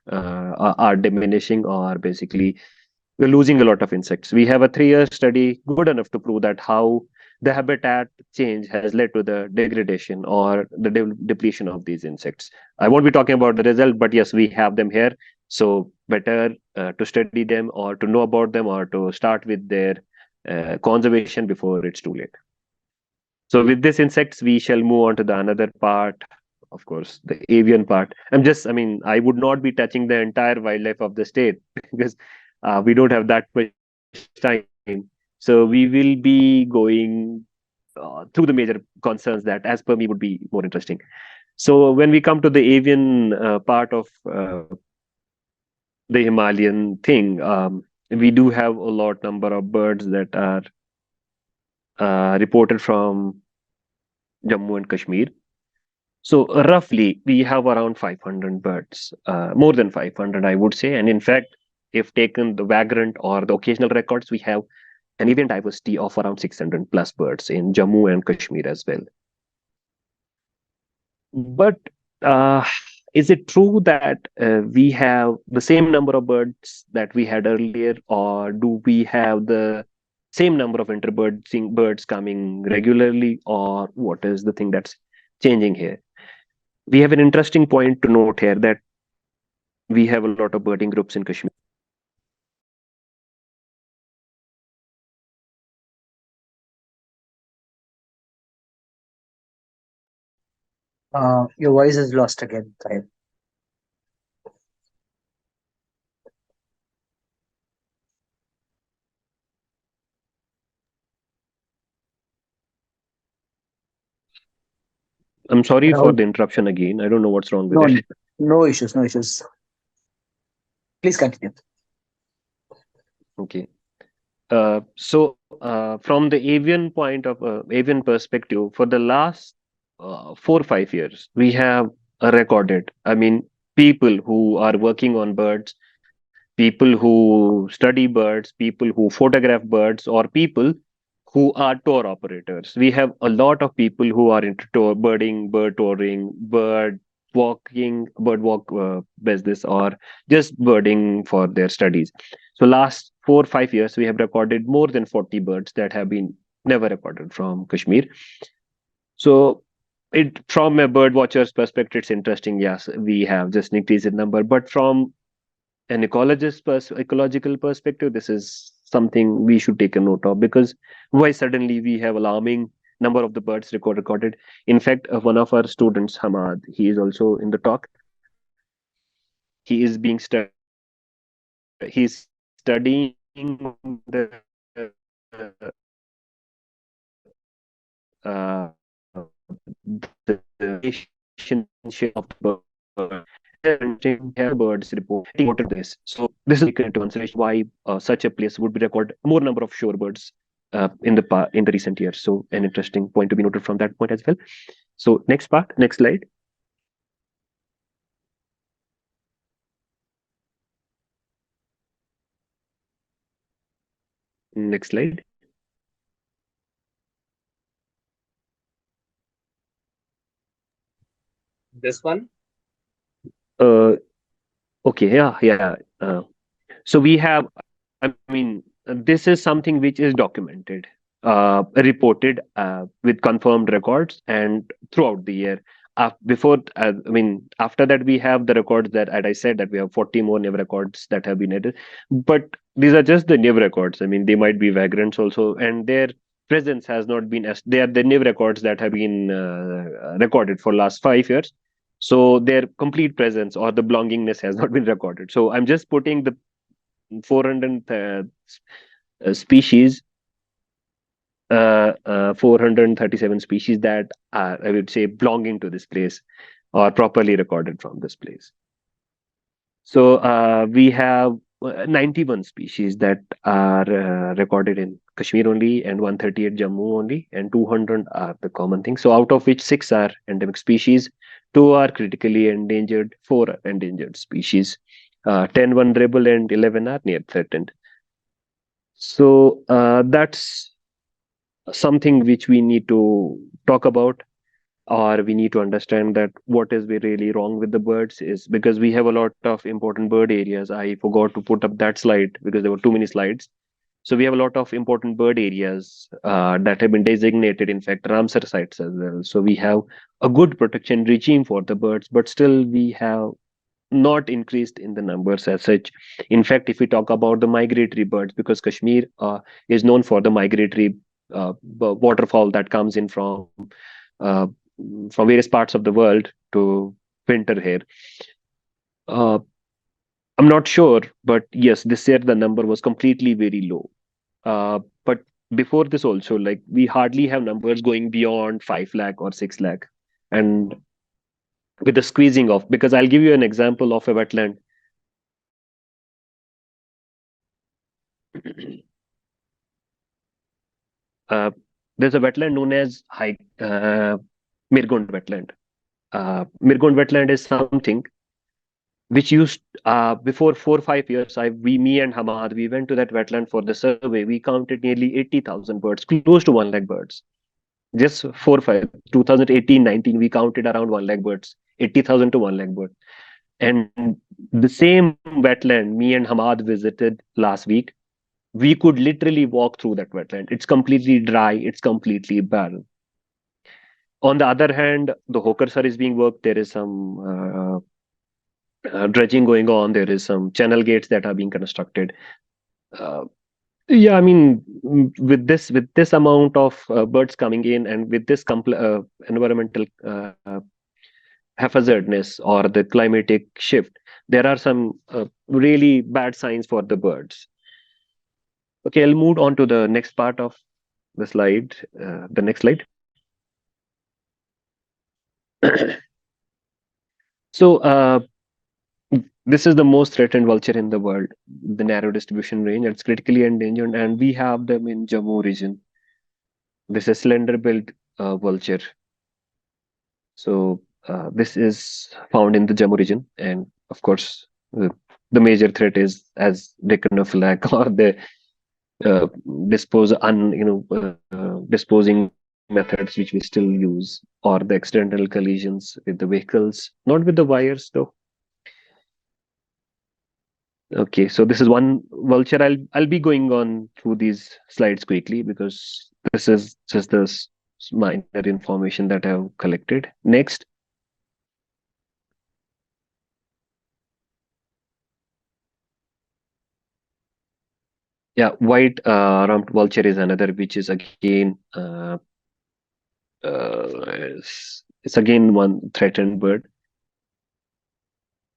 are diminishing, or basically we're losing a lot of insects. We have a 3 year study good enough to prove that how the habitat change has led to the degradation or the depletion of these insects. I won't be talking about the result, but yes, we have them here. So better to study them or to know about them or to start with their conservation before it's too late. So with these insects, we shall move on to the another part, of course, the avian part. I mean, I would not be touching the entire wildlife of the state because we don't have that much time. So we will be going through the major concerns that, as per me, would be more interesting. So when we come to the avian part of the Himalayan thing, we do have a lot number of birds that are reported from Jammu and Kashmir. So roughly, we have around 500 birds, more than 500, I would say. And in fact, if taken the vagrant or the occasional records, we have an avian diversity of around 600 plus birds in Jammu and Kashmir as well. But uh, is it true that we have the same number of birds that we had earlier, or do we have the same number of birds coming regularly, or what is the thing that's changing here? We have an interesting point to note here that we have a lot of birding groups in Kashmir.
Your voice is lost again, Tahir.
I'm sorry for
Rahul?
the interruption again. I don't know what's wrong with
No,
it.
no issues, no issues. Please continue.
Okay. So from the avian perspective, for the last 4 or 5 years, we have recorded. I mean, people who are working on birds, people who study birds, people who photograph birds, or people who are tour operators. We have a lot of people who are into birding, bird touring, bird walk business, or just birding for their studies. So last 4 or 5 years, we have recorded more than 40 birds that have been never recorded from Kashmir. So it from a bird watcher's perspective, it's interesting. Yes, we have just an increased number, but from an ecological perspective, this is something we should take a note of, because why suddenly we have alarming number of the birds recorded. In fact, one of our students, Hamad, he is also in the talk. He is being he's studying uh, the relationship of the bird and have birds reported this. So this is taken into consideration why such a place would be record more number of shorebirds in the recent years. So an interesting point to be noted from that point as well. So next slide. Next slide.
This one.
Uh, okay, yeah. So we have, I mean, this is something which is documented, reported with confirmed records, and throughout the year. After that, we have the records that, as I said, that we have 40 more new records that have been added. But these are just the new records. I mean, they might be vagrants also, and their presence has not been as they are the new records that have been recorded for last 5 years. So their complete presence or the belongingness has not been recorded. So I'm just putting the 400 species, 437 species that are, I would say, belonging to this place or properly recorded from this place. So we have 91 species that are recorded in Kashmir only, and 138 Jammu only, and 200 are the common thing. So out of which six are endemic species, two are critically endangered, four are endangered species, 10 vulnerable, and 11 are near threatened. So that's something which we need to talk about, or we need to understand that what is really wrong with the birds is because we have a lot of important bird areas. I forgot to put up that slide because there were too many slides. So we have a lot of important bird areas that have been designated, in fact, Ramsar sites as well. So we have a good protection regime for the birds, but still we have not increased in the numbers as such. In fact, if we talk about the migratory birds, because Kashmir is known for the migratory waterfowl that comes in uh, from various parts of the world to winter here. Uh, I'm not sure, but yes, this year the number was completely very low. But before this also, like we hardly have numbers going beyond 5 lakh or 6 lakh. And with the squeezing off, because I'll give you an example of a wetland. uh, there's a wetland known as Mirgond wetland. Mirgond wetland is something which used before 4 or 5 years. Me and Hamad, we went to that wetland for the survey. We counted nearly 80,000 birds, close to 1 lakh birds. Just 2018-19, we counted around 1 lakh birds, 80,000 to 1 lakh birds. And the same wetland me and Hamad visited last week, we could literally walk through that wetland. It's completely dry, it's completely barren. On the other hand, the Hokersar is being worked. There is some dredging going on. There is some channel gates that are being constructed. Uh, yeah, I mean, with this amount of birds coming in, and with this environmental haphazardness or the climatic shift, there are some really bad signs for the birds. Okay, I'll move on to the next part of the slide. The next slide. So, this is the most threatened vulture in the world, the narrow distribution range. It's critically endangered, and we have them in Jammu region. This is slender-billed vulture. So this is found in the Jammu region, and of course, the major threat is as Deccan of Flag or the uh, disposing methods which we still use, or the accidental collisions with the vehicles, not with the wires though. Okay, so this is one vulture. I'll be going on through these slides quickly because this is just the minor information that I've collected. Next. Yeah, white rumped vulture is another, which is again it's again one threatened bird.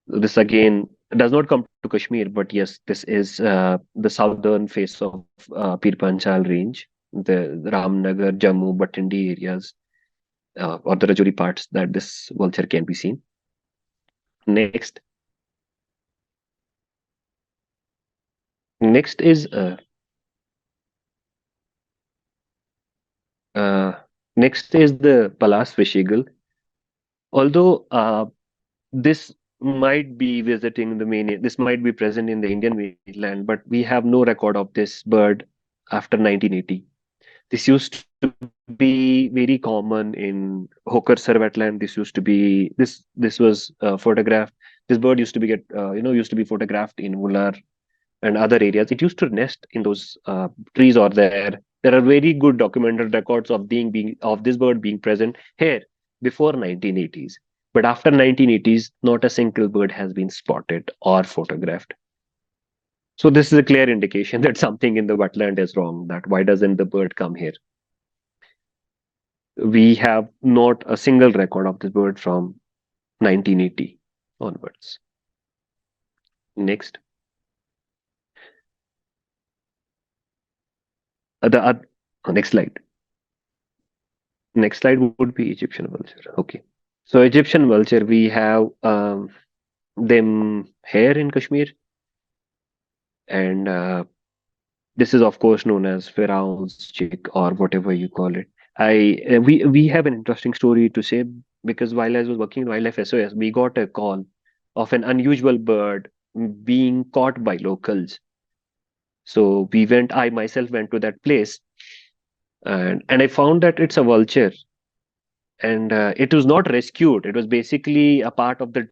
This again does not come to Kashmir, but yes, this is the southern face of Pir Panchal range, the Ramnagar, Jammu, Batindi areas, or the Rajouri parts that this vulture can be seen. Next, next is uh, next is the Palas fish eagle. Although this might be visiting the main, this might be present in the Indian mainland, but we have no record of this bird after 1980. This used to be very common in Hokar wetland. This used to be this was photographed. This bird used to be used to be photographed in Mular and other areas. It used to nest in those trees or there. There are very good documented records of being of this bird being present here before 1980s. But after 1980s, not a single bird has been spotted or photographed. So this is a clear indication that something in the wetland is wrong. That why doesn't the bird come here? We have not a single record of this bird from 1980 onwards. Next, the next slide. Next slide would be Egyptian vulture. Okay, so Egyptian vulture, we have them here in Kashmir, and this is of course known as Pharaoh's chick or whatever you call it. We have an interesting story to say because while I was working in Wildlife SOS, we got a call of an unusual bird being caught by locals. So I myself went to that place, and I found that it's a vulture, and it was not rescued. It was basically a part of the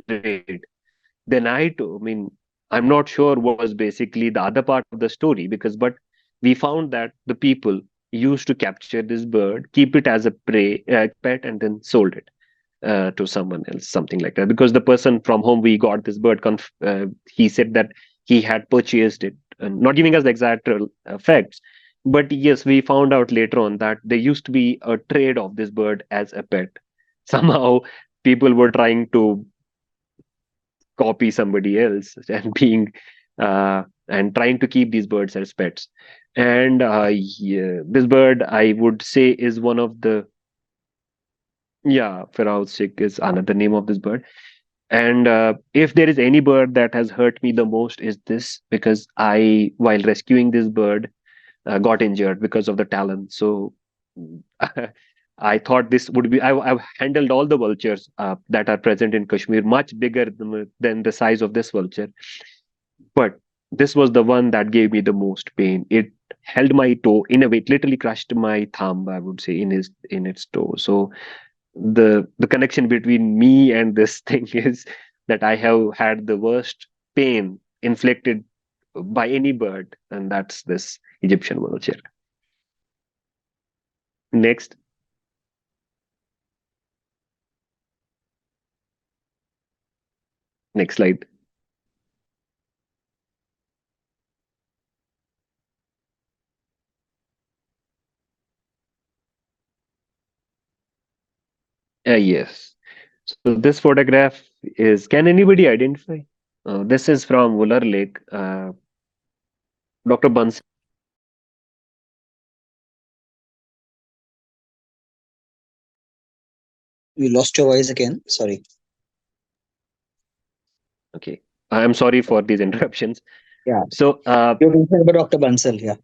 trade. I mean, I'm not sure what was basically the other part of the story but we found that the people used to capture this bird, keep it as a pet, and then sold it to someone else, something like that. Because the person from whom we got this bird, he said that he had purchased it, not giving us the exact facts. But yes, we found out later on that there used to be a trade of this bird as a pet. Somehow, people were trying to copy somebody else and being and trying to keep these birds as pets. And yeah, this bird, I would say, is one of the yeah, Feroz is another name of this bird. And if there is any bird that has hurt me the most is this, because while rescuing this bird, got injured because of the talon. So I thought this would be. I've handled all the vultures that are present in Kashmir, much bigger than the size of this vulture. But this was the one that gave me the most pain. It held my toe in a way, it literally crushed my thumb, I would say, in its toe. So the connection between me and this thing is that I have had the worst pain inflicted by any bird, and that's this Egyptian vulture. Next, next slide. Yes. So this photograph is. Can anybody identify? This is from Wular Lake. Dr. Bansal.
We lost your voice again. Sorry.
Okay. I'm sorry for these interruptions.
Yeah.
So,
You're talking about Dr. Bansal. Yeah.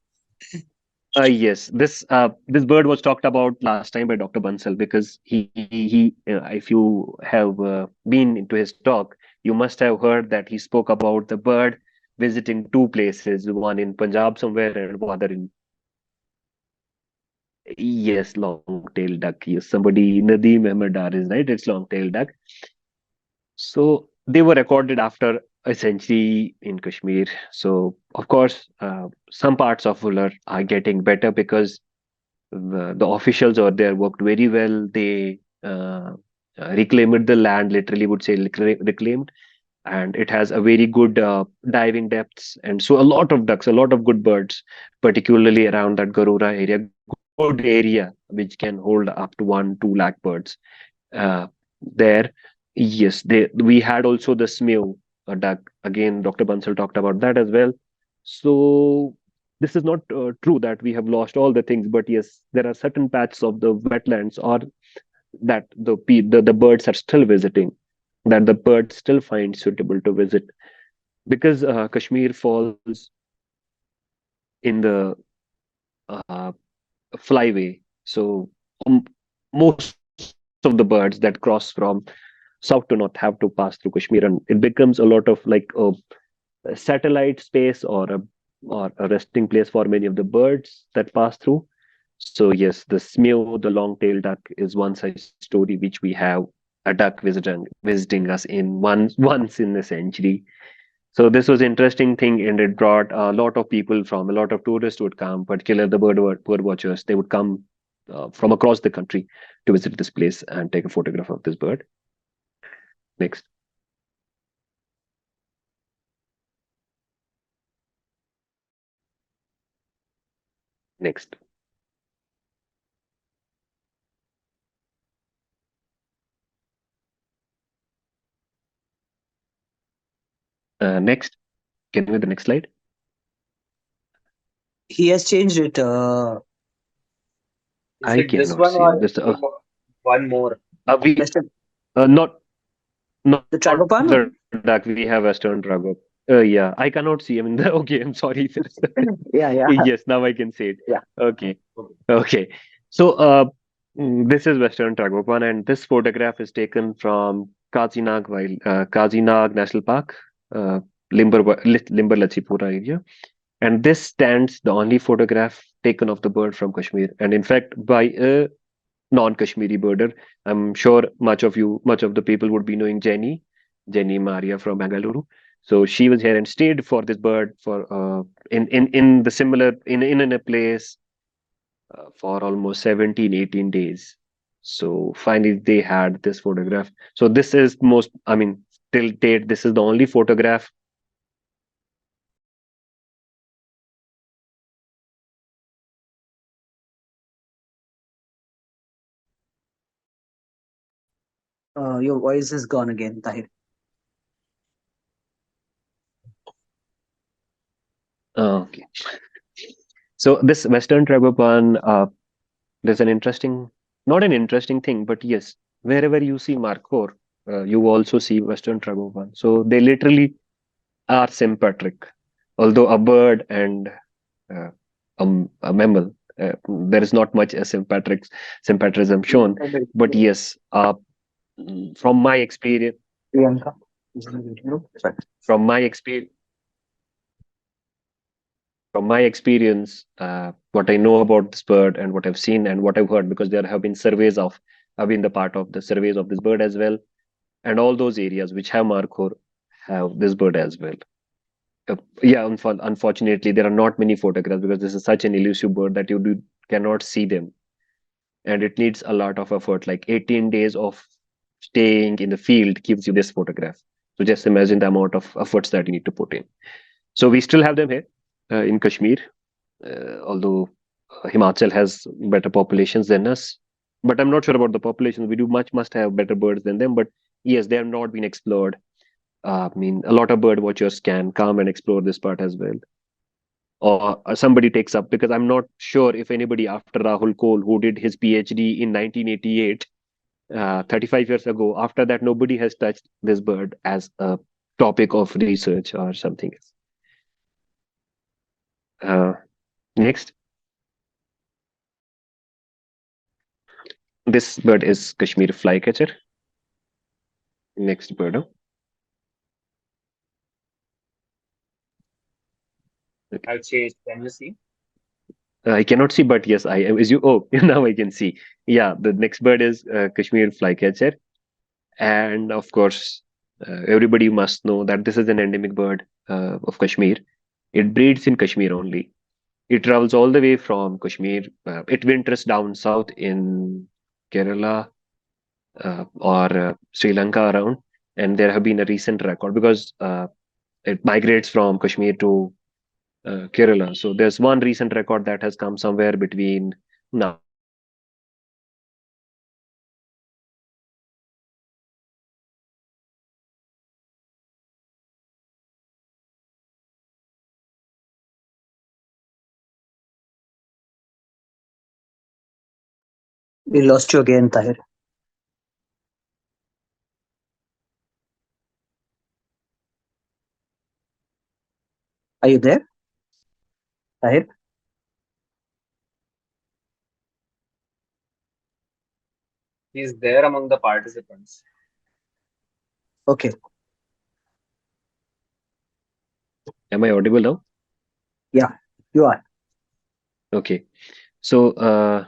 yes, this bird was talked about last time by Dr. Bansal because if you have been into his talk, you must have heard that he spoke about the bird visiting two places, one in Punjab somewhere and one other in yes, long-tailed duck. Yes, somebody Nadeem Ahmed Dar is right. It's long-tailed duck. So they were recorded after a century in Kashmir. So of course, some parts of Ular are getting better because the officials over there worked very well. They reclaimed the land, literally would say reclaimed. and it has a very good diving depths, and so a lot of ducks, a lot of good birds, particularly around that Garura area, good area which can hold up to 1-2 lakh birds. uh, there. Yes, we had also the smew, a duck. Again, Dr. Bansal talked about that as well. So this is not true that we have lost all the things, but yes, there are certain patches of the wetlands or that the birds are still visiting, that the birds still find suitable to visit, because Kashmir falls in the uh, flyway. So um, most of the birds that cross from south to north have to pass through Kashmir, and it becomes a lot of like a satellite space or a resting place for many of the birds that pass through. So yes, the smew, the long-tailed duck, is one such story which we have a duck visiting us in once in a century. So this was interesting thing, and it brought a lot of people from a lot of tourists would come, particularly the bird watchers. They would come from across the country to visit this place and take a photograph of this bird. Next, next, next. Can we have the next slide?
He has changed it.
Is
I
it this
cannot
one
see
or
this.
one more?
We
Western,
not
the
not the duck.
Tragopan?
We have Western Drago. Yeah, I cannot see. I mean, okay, I'm sorry.
Yeah, yeah,
Yes, now I can see it.
yeah.
Okay,
Okay.
okay. So, this is Western Tragopan, and this photograph is taken from Kazi Nag National Park, uh, Limber Lachipura area. And this stands the only photograph taken of the bird from Kashmir, and in fact, by a non-Kashmiri birder. I'm sure much of the people would be knowing Jenny Maria from Bengaluru. So she was here and stayed for this bird for in the similar in a place for almost 17, 18 days. So finally they had this photograph. So this is most, I mean, till date, this is the only photograph
Your voice is gone again, Tahir.
okay. So this Western Tragopan, there's an interesting, not an interesting thing, but yes, wherever you see Markhor, you also see Western Tragopan. So they literally are sympatric. Although a bird and uh, a mammal, there is not much a sympatrism shown. But yes, from my experience,
Priyanka. Is in the meeting room. Sorry.
from my experience, from my experience, what I know about this bird and what I've seen and what I've heard, because there have been I've been the part of the surveys of this bird as well, and all those areas which have Markhor have this bird as well. Yeah, unfortunately, there are not many photographs because this is such an elusive bird that cannot see them, and it needs a lot of effort. Like 18 days of staying in the field gives you this photograph. So just imagine the amount of efforts that you need to put in. So we still have them here in Kashmir, although Himachal has better populations than us. But I'm not sure about the populations. We do must have better birds than them. But yes, they have not been explored. I mean, a lot of bird watchers can come and explore this part as well. Or somebody takes up, because I'm not sure if anybody after Rahul Kohl, who did his PhD in 1988, 35 years ago, after that, nobody has touched this bird as a topic of research or something else. Next, this bird is Kashmir flycatcher. Next bird. Okay.
I've changed. Can you see?
I cannot see, but yes, I as you. Oh, now I can see. Yeah, the next bird is Kashmir flycatcher, and of course, everybody must know that this is an endemic bird of Kashmir. It breeds in Kashmir only. It travels all the way from Kashmir. It winters down south in Kerala or Sri Lanka around, and there have been a recent record because it migrates from Kashmir to Kerala. So there's one recent record that has come somewhere between now and 2022 to 2023, and
We lost you again, Tahir. Are you there, Tahir?
He's there among the participants.
Okay.
am I audible now?
Yeah, you are.
Okay. So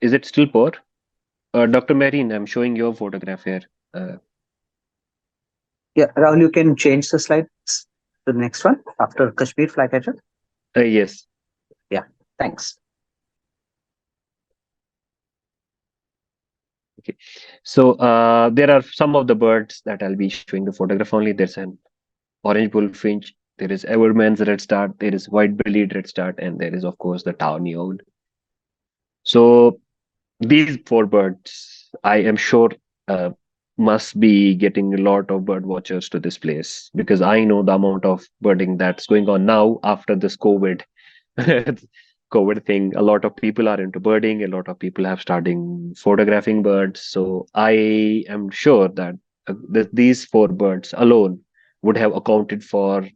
is it still poor? Dr. Marine, I'm showing your photograph here. Uh,
Yeah, Rahul, you can change the slides to the next one after Kashmir flycatcher.
yes.
Yeah, thanks.
Okay. So there are some of the birds that I'll be showing the photograph only. There's an orange bullfinch, there is Everman's redstart, there is white-bellied redstart, and there is of course the tawny owl. So these four birds, I am sure, uh, must be getting a lot of bird watchers to this place because I know the amount of birding that's going on now after this COVID COVID thing. A lot of people are into birding. A lot of people have starting photographing birds. So I am sure that these four birds alone would have accounted for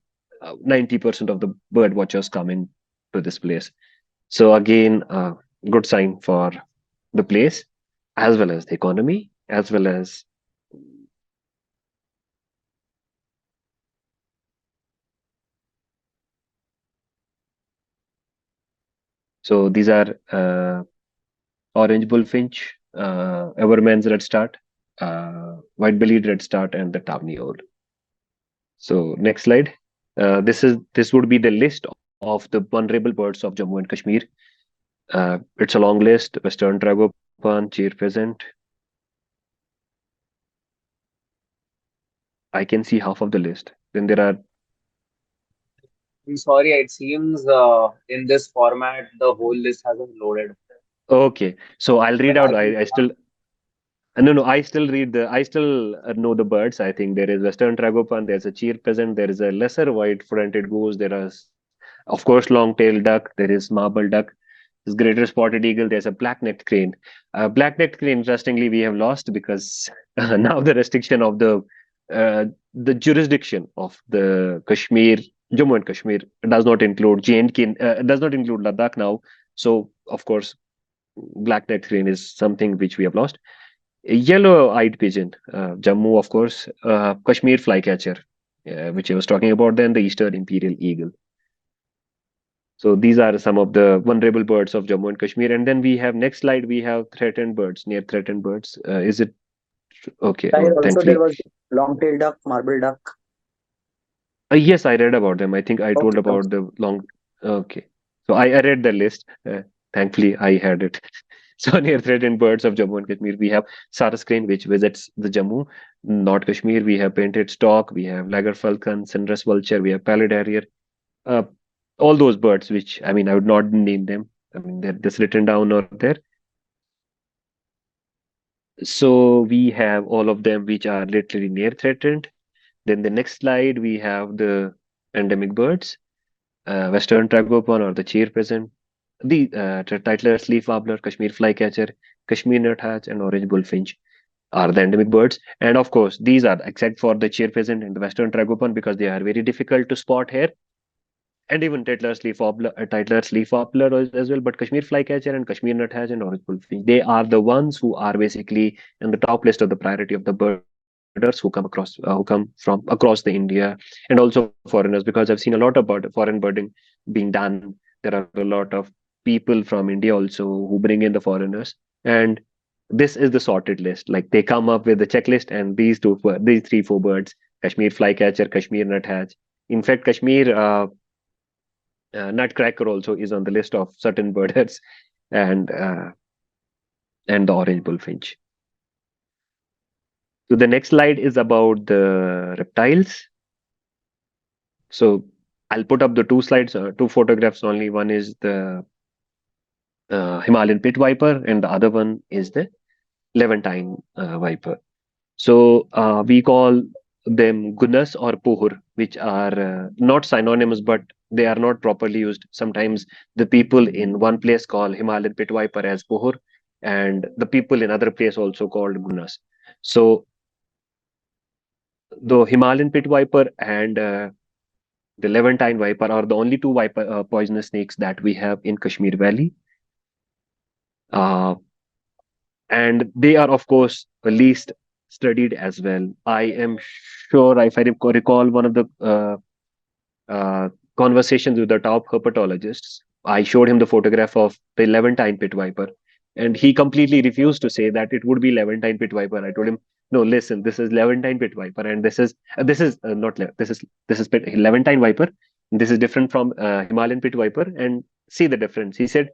90% of the bird watchers coming to this place. So again, good sign for the place, as well as the economy, as well as so these are orange bullfinch, Everman's redstart, white-bellied redstart, and the tawny owl. So next slide. This would be the list of the vulnerable birds of Jammu and Kashmir. It's a long list: Western Tragopan, Cheer pheasant. I can see half of the list. Then there are
I'm sorry, it seems in this format the whole list hasn't loaded.
okay. So I'll read
Even I
out.
can
I still no, no, I still know the birds. I think there is Western Tragopan, there's a cheer pheasant, there is a lesser white-fronted goose, there is, of course, long-tailed duck, there is marble duck, there's greater spotted eagle, there's a black-necked crane. Black-necked crane, interestingly, we have lost because now the restriction of the jurisdiction of the Kashmir, Jammu and Kashmir does not include J&K, does not include Ladakh now. So, of course, black-necked crane is something which we have lost. Yellow-eyed pigeon, Jammu, of course, Kashmir flycatcher, which I was talking about, then the eastern imperial eagle. So these are some of the vulnerable birds of Jammu and Kashmir. And then we have next slide, we have threatened birds, near threatened birds. Is it okay?
Tahir,
Oh,
also there
thankfully.
was long-tailed duck, marble duck.
Yes, I read about them. I think I told
Okay,
about the long. Okay. So I read the list. Thankfully, I had it. So near threatened birds of Jammu and Kashmir, we have Saras crane, which visits the Jammu, not Kashmir. We have painted stork, we have lager falcon, sunrise vulture, we have pallid harrier. Uh, all those birds, which I mean, I would not name them. I mean, they're just written down or there. So we have all of them which are literally near threatened. Then the next slide, we have the endemic birds, Western Tragopan or the cheer pheasant, the Titler's leaf warbler, Kashmir flycatcher, Kashmir nuthatch, and orange bullfinch are the endemic birds. And of course, these are except for the cheer pheasant and the Western Tragopan because they are very difficult to spot here. And even Titler's leaf warbler as well. But Kashmir flycatcher and Kashmir nuthatch and orange bullfinch, they are the ones who are basically in the top list of the priority of the birders who come from across the India, and also foreigners, because I've seen a lot of foreign birding being done. There are a lot of people from India also who bring in the foreigners, and this is the sorted list. Like they come up with the checklist, and these three, four birds: Kashmir flycatcher, Kashmir nuthatch. In fact, Kashmir nutcracker also is on the list of certain birders, and uh, and the orange bullfinch. So the next slide is about the reptiles. So I'll put up the two slides, two photographs only. One is the Himalayan pit viper, and the other one is the Levantine viper. So we call them gunas or puhur, which are not synonymous, but they are not properly used. Sometimes the people in one place call Himalayan pit viper as puhur, and the people in other place also called gunas. So the Himalayan pit viper and the Levantine viper are the only two viper poisonous snakes that we have in Kashmir Valley. Uh, and they are, of course, the least studied as well. I am sure, if I recall one of the uh, conversations with the top herpetologists, I showed him the photograph of the Levantine pit viper, and he completely refused to say that it would be Levantine pit viper. I told him, no, listen, this is Levantine pit viper, and this is not this is Levantine viper. This is different from Himalayan pit viper, and see the difference. He said,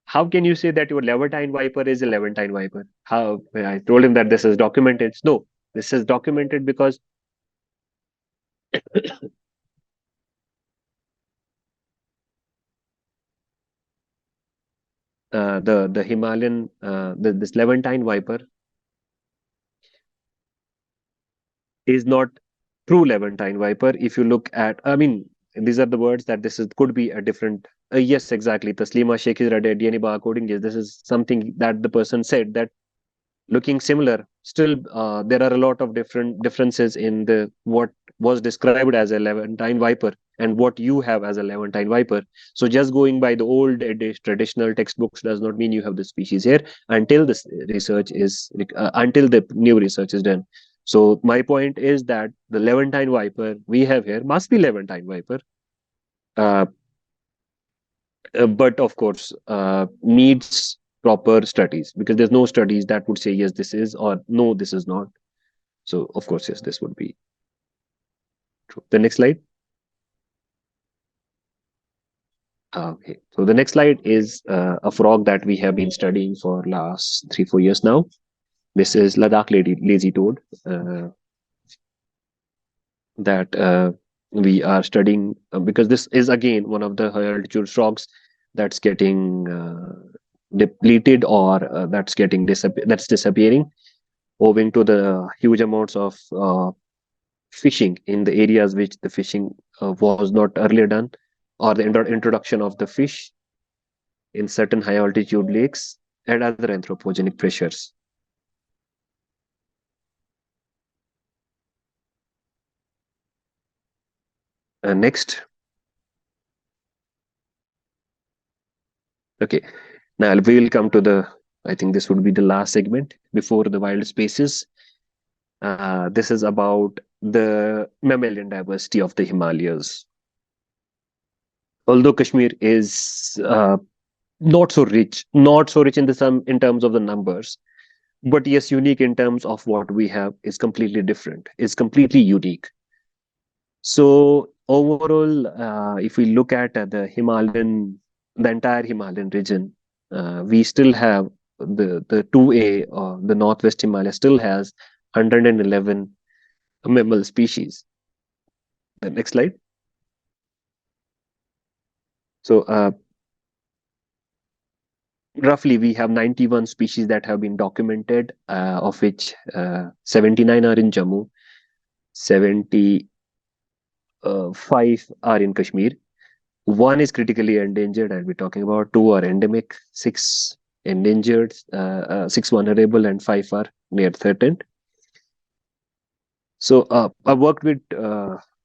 how can you say that your Levantine viper is a Levantine viper? How? I told him that this is documented. No, this is documented because the Himalayan this Levantine viper is not true Levantine viper. If you look at, I mean, these are the words that this is could be a different. Yes, exactly. Taslima Sheikh is DNA barcoding. Yes, this is something that the person said that looking similar. Still, there are a lot of differences in the what was described as a Levantine viper and what you have as a Levantine viper. So just going by the old traditional textbooks does not mean you have the species here until this research is until the new research is done. So my point is that the Levantine viper we have here must be Levantine viper. Uh, but of course needs proper studies, because there's no studies that would say yes this is or no this is not. So of course yes, this would be true. The next slide. Okay, so the next slide is a frog that we have been studying for last 3-4 years now. This is Ladakh lazy toad that we are studying because this is again one of the high altitude frogs that's getting depleted or that's disappearing owing to the huge amounts of fishing in the areas which the fishing was not earlier done, or the introduction of the fish in certain high altitude lakes and other anthropogenic pressures. Next. Okay, now we will come to I think this would be the last segment before the wild spaces. This is about the mammalian diversity of the Himalayas. Although Kashmir is not so rich in in terms of the numbers, but yes, unique in terms of what we have is completely different. It's completely unique. So overall, if we look at the entire Himalayan region, we still have the 2A or the Northwest Himalaya still has 111 mammal species. The next slide. So roughly we have 91 species that have been documented, of which 79 are in Jammu, 75 are in Kashmir. One is critically endangered, and we're talking about 2 are endemic, 6 endangered, 6 vulnerable, and 5 are near threatened. So I worked with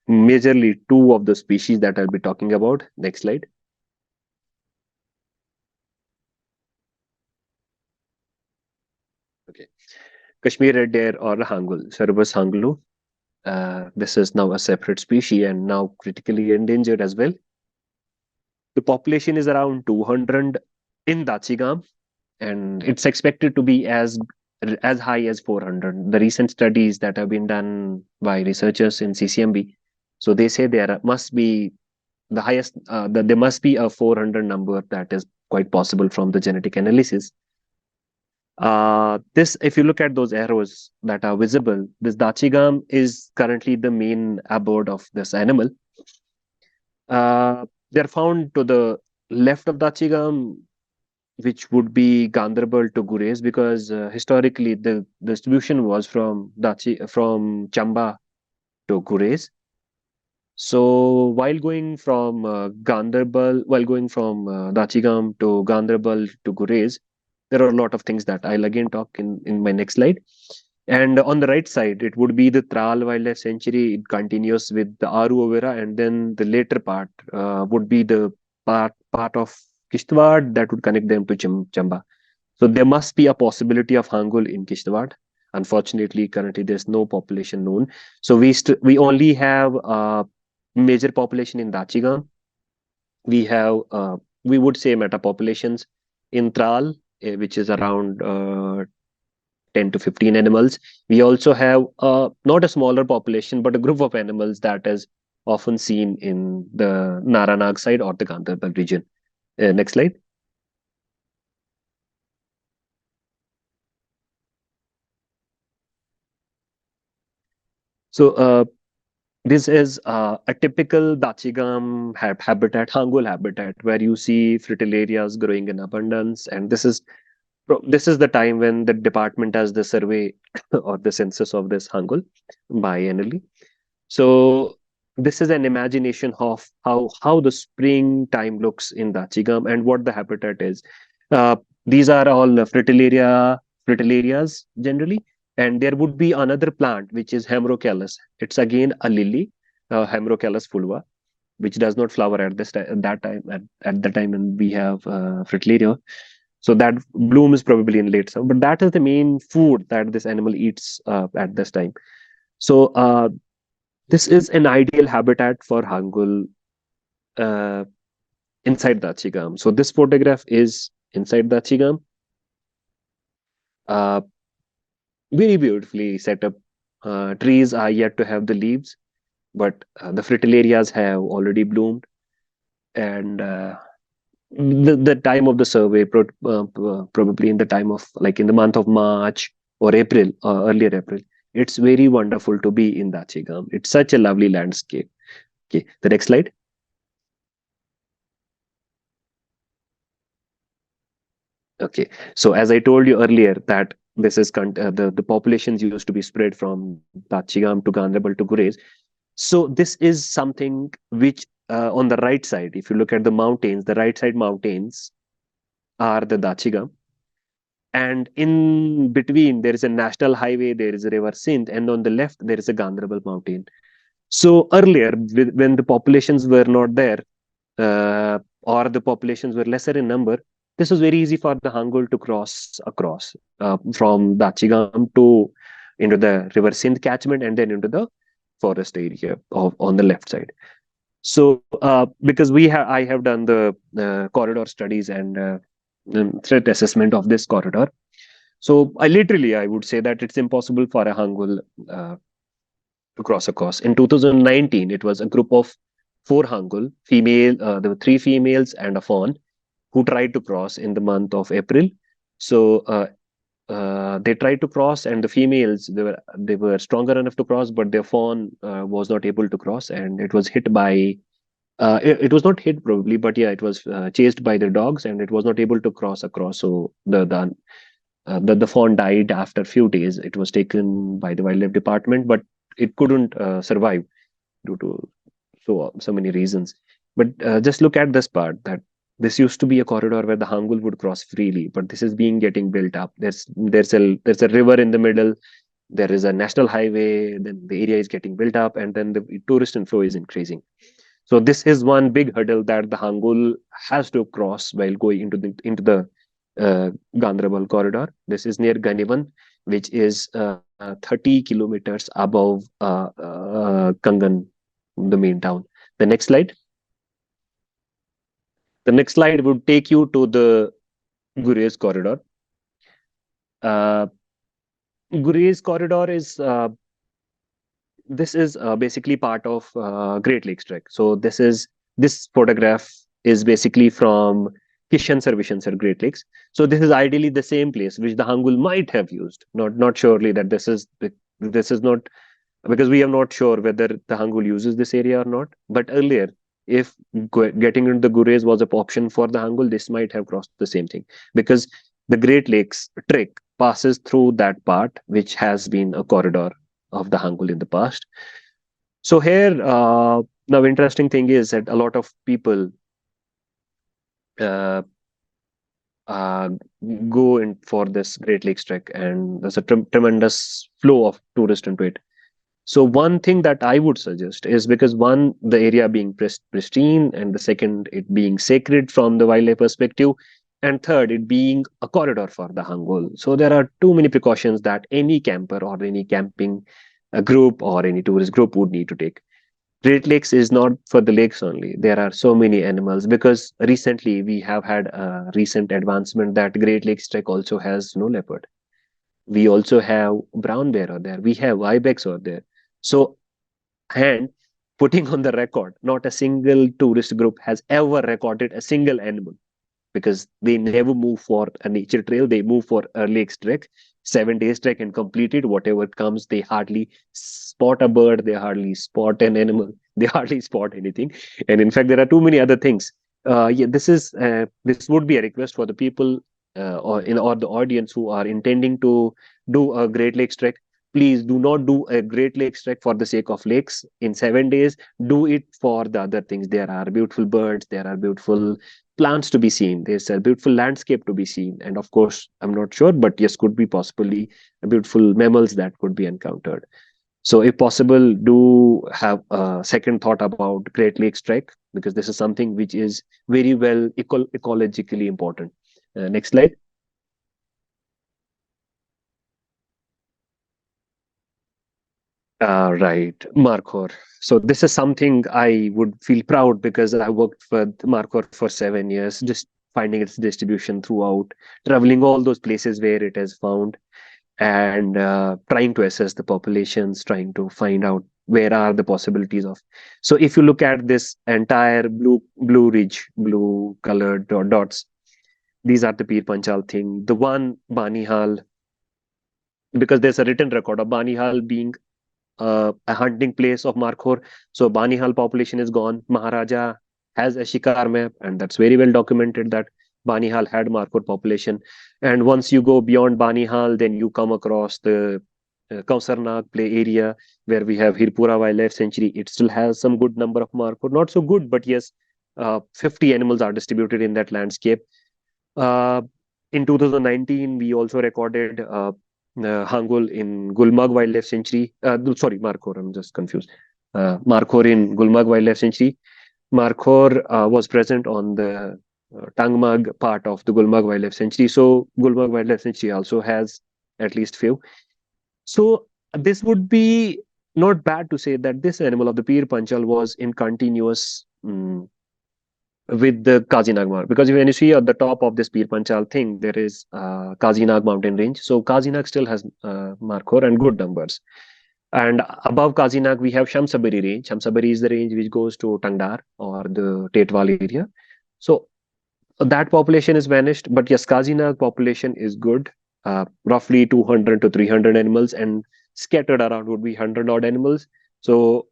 majorly 2 of the species that I'll be talking about. Next slide. Okay, Kashmir red deer or hangul, Cerbus hangulu. This is now a separate species and now critically endangered as well. The population is around 200 in Dachigam, and it's expected to be as high as 400. The recent studies that have been done by researchers in CCMB, so they say there must be the highest, that there must be a 400 number that is quite possible from the genetic analysis. This, if you look at those arrows that are visible, this Dachigam is currently the main abode of this animal. They're found to the left of Dachigam, which would be Ganderbal to Gurez, because historically the distribution was from Chamba to Gurez. So while going from Dachigam to Ganderbal to Gurez, there are a lot of things that I'll again talk in my next slide. And on the right side, it would be the Tral Wildlife Sanctuary. It continues with the Aru Overa, and then the later part would be the part of Kishtwad that would connect them to Chamba. So there must be a possibility of Hangul in Kishtwad. Unfortunately, currently there's no population known. So we only have major population in Dachigam. We have we would say meta populations in Tral, which is around 10 to 15 animals. We also have not a smaller population, but a group of animals that is often seen in the Naranag side or the Gandharbal region. Next slide. So this is a typical Dachigam habitat, Hangul habitat, where you see fritillarias growing in abundance. And this is the time when the department has the survey or the census of this Hangul biannually. So this is an imagination of how the springtime looks in Dachigam and what the habitat is. Uh, these are all fritillarias generally, and there would be another plant which is Hemrocallis. It's again a lily, Hemrocallis fulva, which does not flower at the time when we have fritillaria. So that bloom is probably in late summer, but that is the main food that this animal eats at this time. So this is an ideal habitat for Hangul uh, inside the Achigam. So this photograph is inside the Achigam. Uh, Very beautifully set up. Trees are yet to have the leaves, but the fritillarias have already bloomed. And the time of the survey, probably in the time of like in the month of March or April, earlier April, it's very wonderful to be in Dachigam. It's such a lovely landscape. Okay, the next slide. Okay, so as I told you earlier that this is the populations used to be spread from Dachigam to Ganderbal to Gurez. So this is something which on the right side, if you look at the mountains, the right side mountains are the Dachigam, and in between there is a national highway, there is a river Sindh, and on the left there is a Ganderbal mountain. So earlier, when the populations were not there, or the populations were lesser in number, this was very easy for the Hangul to cross across from Dachigam to into the river Sindh catchment and then into the forest area on the left side. So because I have done the corridor studies and threat assessment of this corridor. So I would say that it's impossible for a Hangul to cross across. In 2019, it was a group of four Hangul female. There were three females and a fawn who tried to cross in the month of April. So they tried to cross, and the females they were stronger enough to cross, but their fawn was not able to cross, and it was hit by. It was not hit probably, but yeah, it was chased by the dogs, and it was not able to cross across. So the fawn died after a few days. It was taken by the wildlife department, but it couldn't survive due to so many reasons. But just look at this part that this used to be a corridor where the Hangul would cross freely, but this is being getting built up. There's a river in the middle. There is a national highway. Then the area is getting built up, and then the tourist inflow is increasing. So this is one big hurdle that the Hangul has to cross while going into the Ganderbal corridor. This is near Ganivan, which is 30 kilometers above Kangan, the main town. The next slide. The next slide would take you to the Gurez corridor. Uh, Gurez corridor is this is basically part of Great Lakes Trek. So this photograph is basically from Vishansar Great Lakes. So this is ideally the same place which the Hangul might have used. Not surely that this is not, because we are not sure whether the Hangul uses this area or not. But earlier, if getting into the Gurez was an option for the Hangul, this might have crossed the same thing, because the Great Lakes trek passes through that part which has been a corridor of the Hangul in the past. So here, now interesting thing is that a lot of people uh, uh, go in for this Great Lakes trek, and there's a tremendous flow of tourists into it. So one thing that I would suggest is, because one, the area being pristine, and the second, it being sacred from the wildlife perspective, and third, it being a corridor for the Hangul. So there are too many precautions that any camper or any camping group or any tourist group would need to take. Great Lakes is not for the lakes only. There are so many animals, because recently we have had a recent advancement that Great Lakes Trek also has snow leopard. We also have brown bear over there. We have ibex over there. So, and putting on the record, not a single tourist group has ever recorded a single animal, because they never move for a nature trail. They move for a lakes trek, 7 days trek, and complete it. Whatever comes, they hardly spot a bird, they hardly spot an animal, they hardly spot anything. And in fact, there are too many other things. Yeah, this would be a request for the people or the audience who are intending to do a Great Lakes trek. Please do not do a Great Lakes trek for the sake of lakes in 7 days. Do it for the other things. There are beautiful birds, there are beautiful plants to be seen, there's a beautiful landscape to be seen, and of course, I'm not sure, but yes, could be possibly beautiful mammals that could be encountered. So if possible, do have a second thought about Great Lakes trek, because this is something which is very well ecologically important. Next slide. Right, Markhor. So this is something I would feel proud, because I worked with Markhor for 7 years, just finding its distribution throughout, traveling all those places where it is found, and trying to assess the populations, trying to find out where are the possibilities of. So if you look at this entire blue ridge, blue colored dots, these are the Pir Panchal thing. The one Banihal, because there's a written record of Banihal being a hunting place of Markhor. So Banihal population is gone. Maharaja has a Shikar map, and that's very well documented that Banihal had Markhor population. And once you go beyond Banihal, then you come across the Kausarnag play area, where we have Hirpura Wildlife Sanctuary. It still has some good number of Markhor, not so good, but yes, 50 animals are distributed in that landscape. Uh, in 2019, we also recorded Hangul in Gulmarg Wildlife Sanctuary. Sorry, Markhor, I'm just confused. Markhor in Gulmarg Wildlife Sanctuary. Markhor was present on the Tangmag part of the Gulmarg Wildlife Sanctuary. So Gulmarg Wildlife Sanctuary also has at least few. So this would be not bad to say that this animal of the Pir Panchal was in continuous with the Kazinag Mountain. Because when you see at the top of this Pir Panchal thing, there is Kazinag mountain range. So Kazinag still has Markhor and good numbers. And above Kazinag, we have Shamsabari range. Shamsabari is the range which goes to Tangdar or the Tetwal area. So that population is vanished. But yes, Kazinag population is good. Roughly 200 to 300 animals, and scattered around would be 100 odd animals. So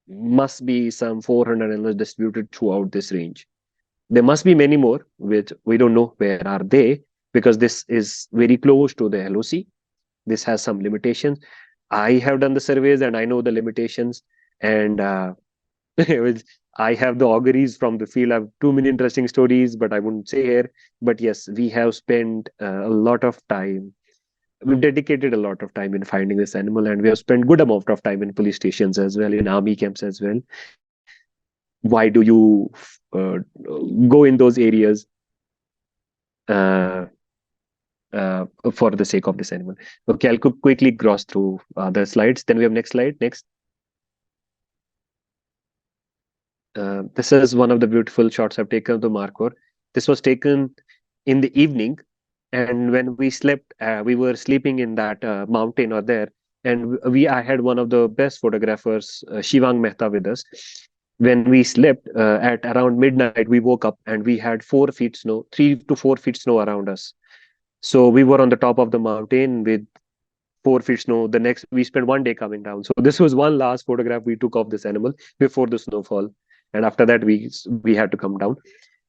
must be some 400 animals distributed throughout this range. There must be many more, which we don't know where are they, because this is very close to the LOC. This has some limitations. I have done the surveys and I know the limitations, and I have the auguries from the field. I have too many interesting stories, but I wouldn't say here. But yes, we have spent a lot of time. We've dedicated a lot of time in finding this animal, and we have spent good amount of time in police stations as well, in army camps as well. Why do you go in those areas uh, for the sake of this animal? Okay, I'll quickly cross through the slides. Then we have next slide. Next. This is one of the beautiful shots I've taken of the Markhor. This was taken in the evening, and when we slept, we were sleeping in that mountain or there, and I had one of the best photographers, Shivang Mehta, with us. when we slept at around midnight, we woke up and we had 4 feet snow, 3 to 4 feet snow around us. So we were on the top of the mountain with 4 feet snow. The next, we spent one day coming down. So this was one last photograph we took of this animal before the snowfall, and after that we had to come down.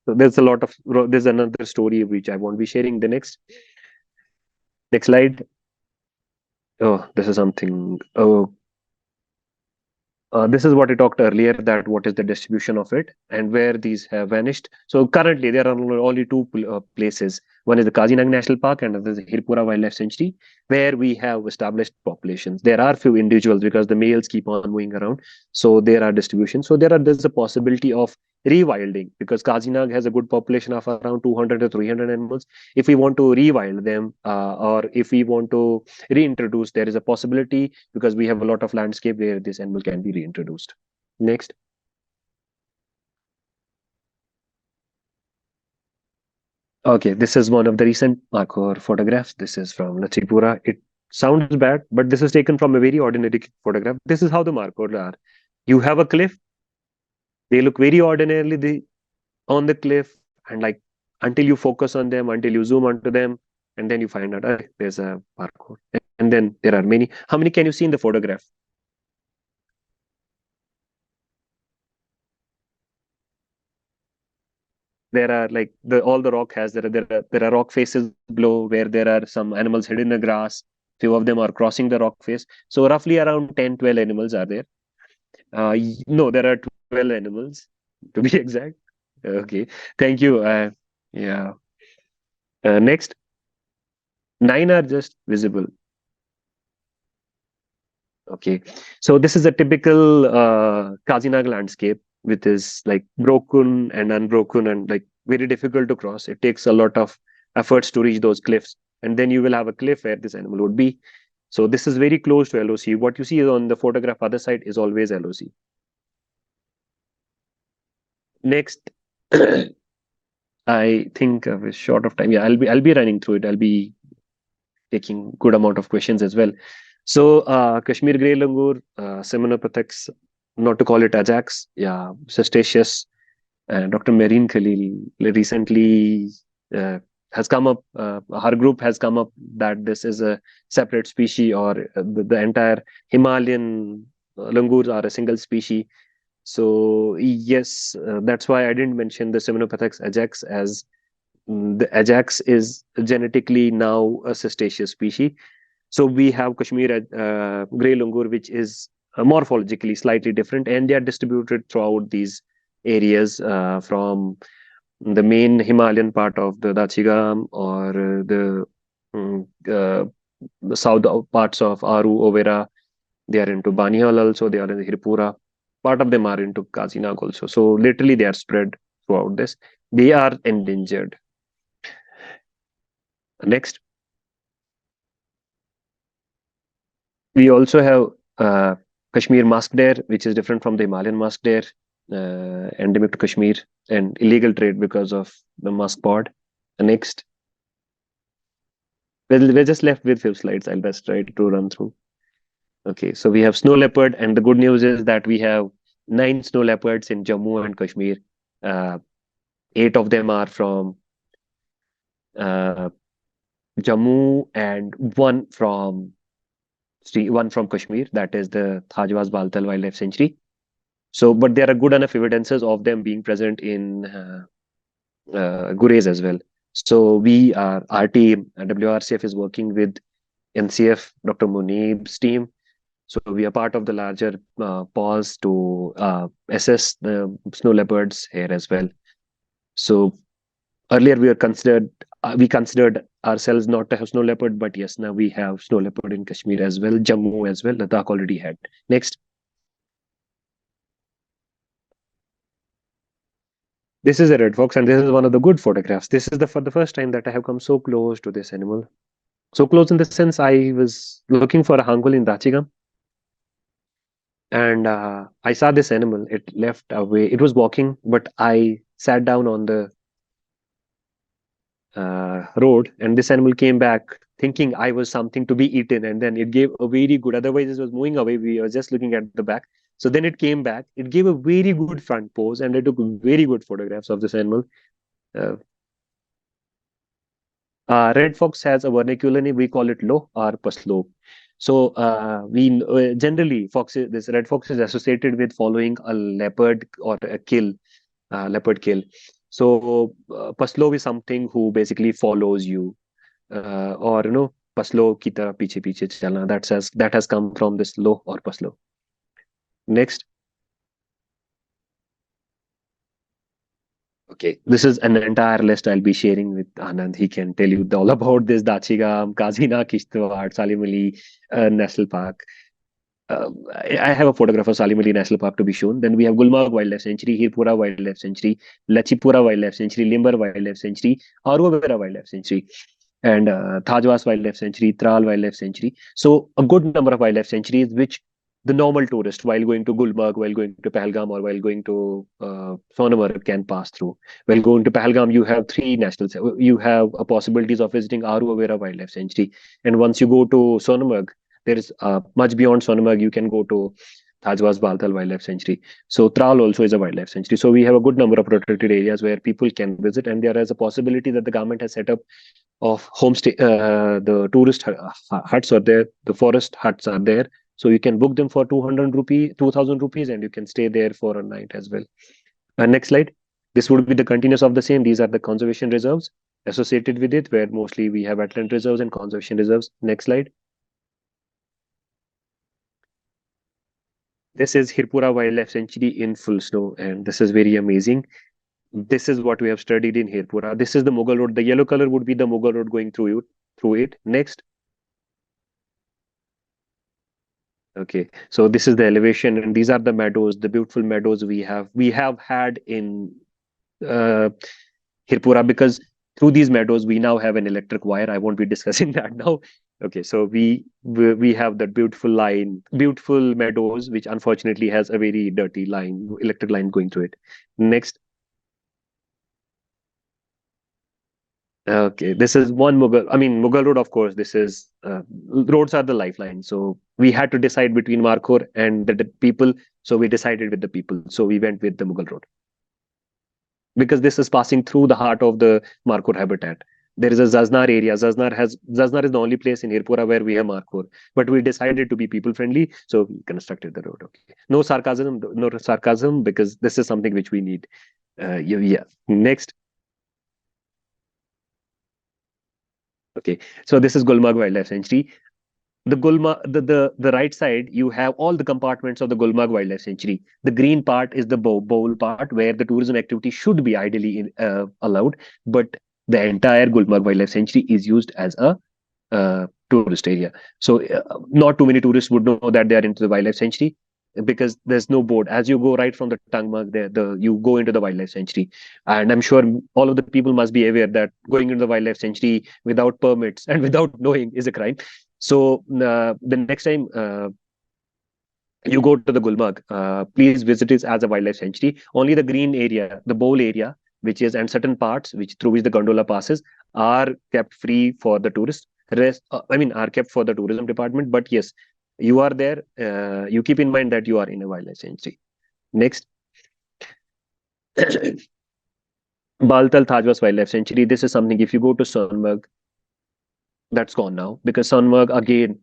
So there's another story which I won't be sharing. The next slide. Oh, this is something. Oh, this is what I talked earlier, that what is the distribution of it and where these have vanished. So currently there are only two places. One is the Kaziranga National Park and another is the Hirpura Wildlife Sanctuary, where we have established populations. There are few individuals because the males keep on moving around. So there are distributions. So there's a possibility of rewilding because Kaziranga has a good population of around 200 to 300 animals. If we want to rewild them or if we want to reintroduce, there is a possibility because we have a lot of landscape where this animal can be reintroduced. Next. Okay, this is one of the recent Makor photographs. This is from Tripura. It sounds bad, but this is taken from a very ordinary photograph. This is how the Makor are. You have a cliff. They look very ordinarily on the cliff, and like until you focus on them, until you zoom onto them, and then you find out, oh, there's a Makor. And then there are many. How many can you see in the photograph? There are like all the rock has there are rock faces below where there are some animals hidden in the grass. Few of them are crossing the rock face. So roughly around 10, 12 animals are there. No, there are 12 animals to be exact. Okay, thank you. Yeah. Next, 9 are just visible. Okay, so this is a typical Kazinag landscape, which is like broken and unbroken and like very difficult to cross. It takes a lot of efforts to reach those cliffs, and then you will have a cliff where this animal would be. So this is very close to LOC. What you see on the photograph other side is always LOC. Next, I think I was short of time. Yeah, I'll be running through it. I'll be taking good amount of questions as well. So Kashmir grey langur, Seminopathex, not to call it Ajax, yeah, cetaceous. Dr. Marine Khalil recently has come up, her group has come up that this is a separate species or the entire Himalayan langurs are a single species. So yes, that's why I didn't mention the Seminopathex ajax as the ajax is genetically now a cetaceous species. So we have Kashmir grey langur, which is morphologically slightly different, and they are distributed throughout these areas from the main Himalayan part of the Dachigam or mm, uh, the south parts of Aru, Overa. They are into Banihal also. They are in the Hirpura. Part of them are into Kazinag also. So literally they are spread throughout this. They are endangered. Next. We also have Kashmir musk deer, which is different from the Himalayan musk deer, endemic to Kashmir, and illegal trade because of the musk pod. Next, we're just left with few slides. I'll just try to run through. Okay, so we have snow leopard, and the good news is that we have 9 snow leopards in Jammu and Kashmir. 8 of them are from uh, Jammu, and one from Kashmir. That is the Thajwas Baltal Wildlife Sanctuary. So, but there are good enough evidences of them being present in Gurez as well. So our team, WRCF is working with NCF, Dr. Munib's team. So we are part of the larger pause to assess the snow leopards here as well. So earlier we considered ourselves not to have snow leopard, but yes, now we have snow leopard in Kashmir as well, Jammu as well. Ladakh already had. Next. This is a red fox, and this is one of the good photographs. This is for the first time that I have come so close to this animal. So close in the sense I was looking for a hangul in Dachigam, and I saw this animal. It left away. It was walking, but I sat down on the road, and this animal came back thinking I was something to be eaten, and then it gave a very good. Otherwise, it was moving away. We were just looking at the back. So then it came back. It gave a very good front pose, and I took very good photographs of this animal. Uh, Red fox has a vernacular name. We call it lo or paslo. So we generally foxes. This red fox is associated with following a leopard or a kill, leopard kill. So paslo is something who basically follows you, or paslo ki tarah piche piche chalna. That has come from this lo or paslo. Next. Okay, this is an entire list I'll be sharing with Anand. He can tell you all about this Dachigam, Kazina, Kishtwar, Salim Ali National Park. I have a photograph of Salim Ali National Park to be shown. Then we have Gulmarg Wildlife Sanctuary, Hirpura Wildlife Sanctuary, Lachipura Wildlife Sanctuary, Limber Wildlife Sanctuary, Aruvera Wildlife Sanctuary, and Thajwas Wildlife Sanctuary, Tral Wildlife Sanctuary. So a good number of wildlife sanctuaries which the normal tourist while going to Gulmarg, while going to Pahalgam, or while going to Sonamarg can pass through. While going to Pahalgam, you have three nationals. You have a possibilities of visiting Aruvera Wildlife Sanctuary, and once you go to Sonamarg, there is much beyond Sonamarg. You can go to Thajwas Baltal Wildlife Sanctuary. So Tral also is a wildlife sanctuary. So we have a good number of protected areas where people can visit, and there is a possibility that the government has set up of homestay. The tourist huts are there. The forest huts are there. So you can book them for 200 rupee, 2000 rupees, and you can stay there for a night as well. Next slide. This would be the continuous of the same. These are the conservation reserves associated with it, where mostly we have wetland reserves and conservation reserves. Next slide. This is Hirpura Wildlife Sanctuary in full snow, and this is very amazing. This is what we have studied in Hirpura. This is the Mughal Road. The yellow color would be the Mughal Road going through it. Next. Okay, so this is the elevation, and these are the meadows, the beautiful meadows we have had in uh, Hirpura, because through these meadows we now have an electric wire. I won't be discussing that now. Okay, so we have that beautiful meadows, which unfortunately has a very dirty electric line going through it. Next. Okay, this is one Mughal Road, of course. This is roads are the lifeline. So we had to decide between Markhor and the people. So we decided with the people. So we went with the Mughal Road because this is passing through the heart of the Markhor habitat. There is a Zaznar area. Zaznar is the only place in Hirpura where we have Markhor. But we decided to be people friendly, so we constructed the road. Okay, no sarcasm, because this is something which we need. Yeah. Next. Okay, so this is Gulmarg Wildlife Sanctuary. The right side, you have all the compartments of the Gulmarg Wildlife Sanctuary. The green part is the bowl part where the tourism activity should be ideally allowed, but the entire Gulmarg Wildlife Sanctuary is used as a tourist area. So not too many tourists would know that they are into the wildlife sanctuary, because there's no board. As you go right from the Tangmarg, you go into the wildlife sanctuary, and I'm sure all of the people must be aware that going into the wildlife sanctuary without permits and without knowing is a crime. So the next time you go to the Gulmarg, please visit it as a wildlife sanctuary. Only the green area, the bowl area, and certain parts through which the gondola passes, are kept free for the tourists. Rest, are kept for the tourism department. But yes, you are there. You keep in mind that you are in a wildlife sanctuary. Next. Baltal Thajwas Wildlife Sanctuary. This is something, if you go to Sonmarg, that's gone now, because Sonmarg again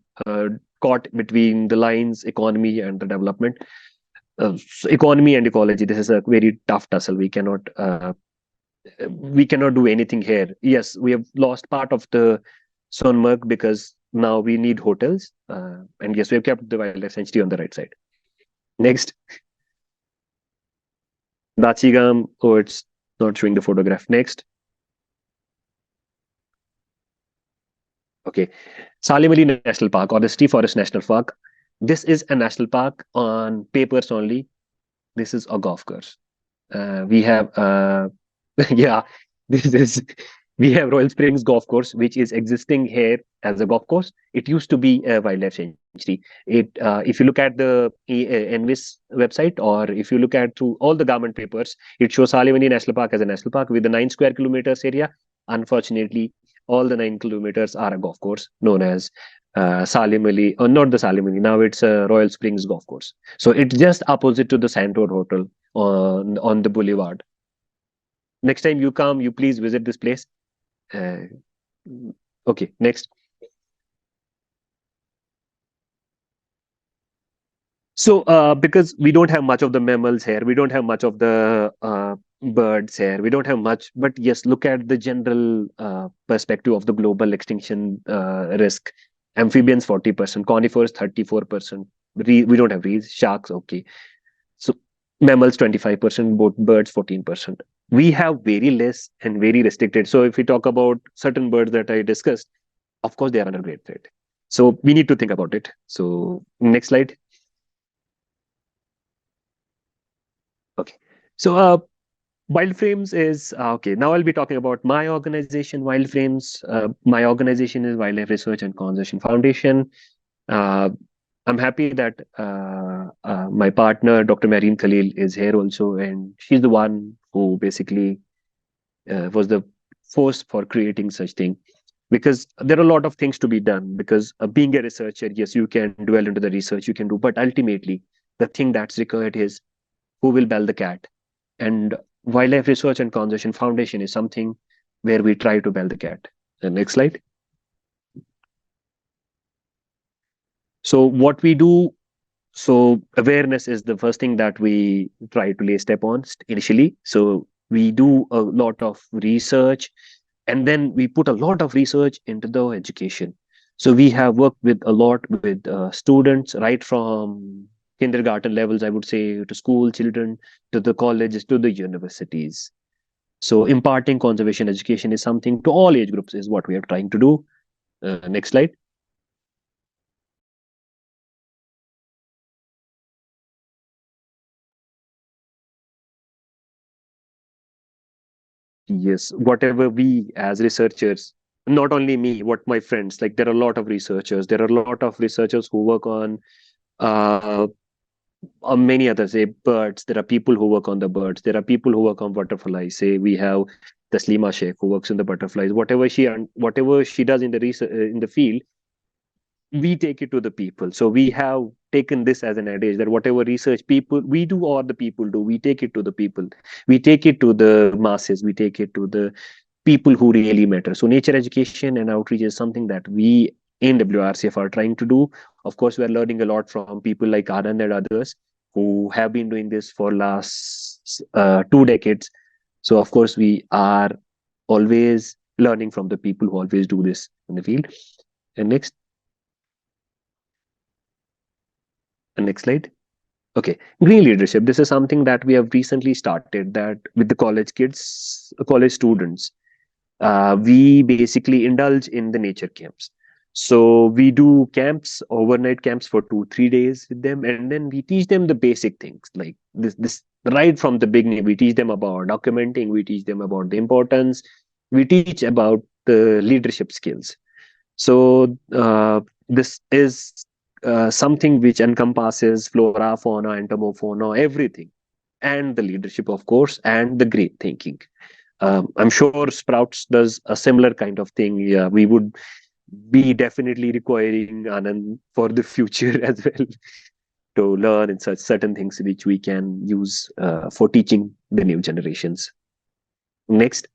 caught between the lines, economy and the development. Economy and ecology, this is a very tough tussle. We cannot do anything here. Yes, we have lost part of the Sonmarg because now we need hotels. And yes, we have kept the wildlife sanctuary on the right side. Next. Dachigam. Oh, it's not showing the photograph. Next. Okay. Salim Ali National Park, or the Steve Forest National Park. This is a national park on papers only. This is a golf course. We have yeah, this is we have Royal Springs Golf Course, which is existing here as a golf course. It used to be a wildlife sanctuary. If you look at the NVIS website, or if you look at through all the government papers, it shows Salim Ali National Park as a national park with a 9 square kilometers area. Unfortunately, all the 9 kilometers are a golf course known as Salim Ali, or not the Salim Ali. Now it's a Royal Springs golf course. So it's just opposite to the Santor Hotel on the boulevard. Next time you come, you please visit this place. Uh, okay, next. So, because we don't have much of the mammals here, we don't have much of the birds here, we don't have much. But yes, look at the general perspective of the global extinction risk. Amphibians 40%, conifers 34%. We don't have reeds, sharks, okay. So mammals 25%, both birds 14%. We have very less and very restricted. So if we talk about certain birds that I discussed, of course they are under great threat. So we need to think about it. So next slide. Okay. So Wild Frames is okay. Now I'll be talking about my organization, Wild Frames. My organization is Wildlife Research and Conservation Foundation. Uh, I'm happy that my partner, Dr. Marine Khalil, is here also, and she's the one who basically was the force for creating such thing. Because there are a lot of things to be done. Because being a researcher, yes, you can dwell into the research, you can do, but ultimately, the thing that's required is who will bell the cat. And Wildlife Research and Conservation Foundation is something where we try to bell the cat. The next slide. So what we do, so awareness is the first thing that we try to lay step on initially. So we do a lot of research, and then we put a lot of research into the education. So we have worked with a lot with students, right from kindergarten levels, I would say, to school children, to the colleges, to the universities. So imparting conservation education is something to all age groups is what we are trying to do. Next slide. Yes, whatever we as researchers, not only me, what my friends, like there are a lot of researchers. There are a lot of researchers who work uh, on many others, say birds. There are people who work on the birds. There are people who work on butterflies. Say we have Taslima Sheikh who works in the butterflies. Whatever she does in the research in the field, we take it to the people. So we have taken this as an adage that whatever research people we do or the people do, we take it to the people. We take it to the masses. We take it to the people who really matter. So nature education and outreach is something that we in WRCF are trying to do. Of course, we are learning a lot from people like Anand and others who have been doing this for last 2 decades. So of course, we are always learning from the people who always do this in the field. And next slide. Okay, green leadership. This is something that we have recently started that with the college kids, college students. We basically indulge in the nature camps. So we do camps, overnight camps for 2, 3 days with them, and then we teach them the basic things like this right from the beginning. We teach them about documenting, we teach them about the importance, we teach about the leadership skills. So this is something which encompasses flora, fauna, entomofauna, everything, and the leadership, of course, and the great thinking. I'm sure Sprouts does a similar kind of thing. Yeah, we would be definitely requiring Anand for the future as well to learn in such certain things which we can use for teaching the new generations. Next,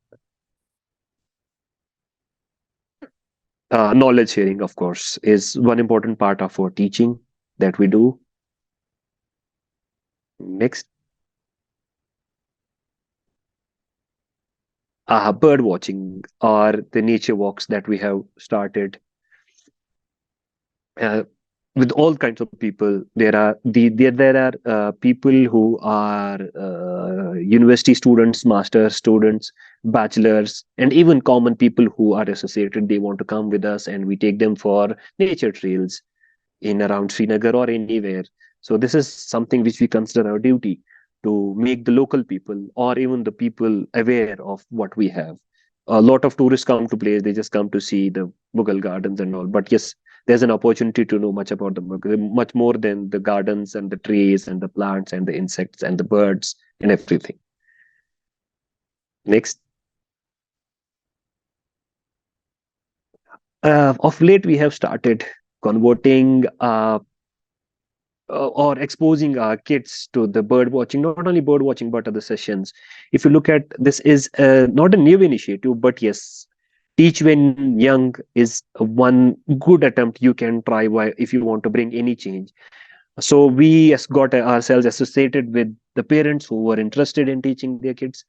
knowledge sharing, of course, is one important part of our teaching that we do. Next, bird watching or the nature walks that we have started. Uh, with all kinds of people. There are people who are university students, master students, bachelors, and even common people who are associated. They want to come with us, and we take them for nature trails in around Srinagar or anywhere. So this is something which we consider our duty to make the local people or even the people aware of what we have. A lot of tourists come to place, they just come to see the Mughal gardens and all. But yes, there's an opportunity to know much about the Mughal, much more than the gardens and the trees and the plants and the insects and the birds and everything. Next. Of late, we have started converting or exposing our kids to the bird watching, not only bird watching, but other sessions. If you look at this, is not a new initiative, but yes, teach when young is one good attempt you can try if you want to bring any change. So we got ourselves associated with the parents who were interested in teaching their kids.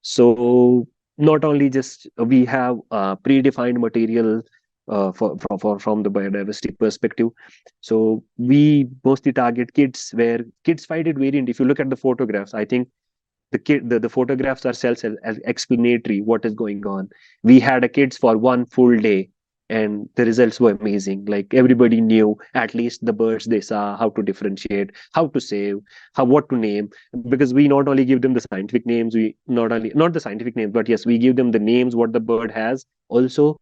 So not only just we have predefined material from the biodiversity perspective. So we mostly target kids where kids find it variant. If you look at the photographs, I think the photographs are self as explanatory what is going on. We had a kids for one full day, and the results were amazing. Like everybody knew at least the birds they saw, how to differentiate, how to save, how what to name. Because we not only give them the scientific names, we not only not the scientific names, but yes, we give them the names what the bird has, also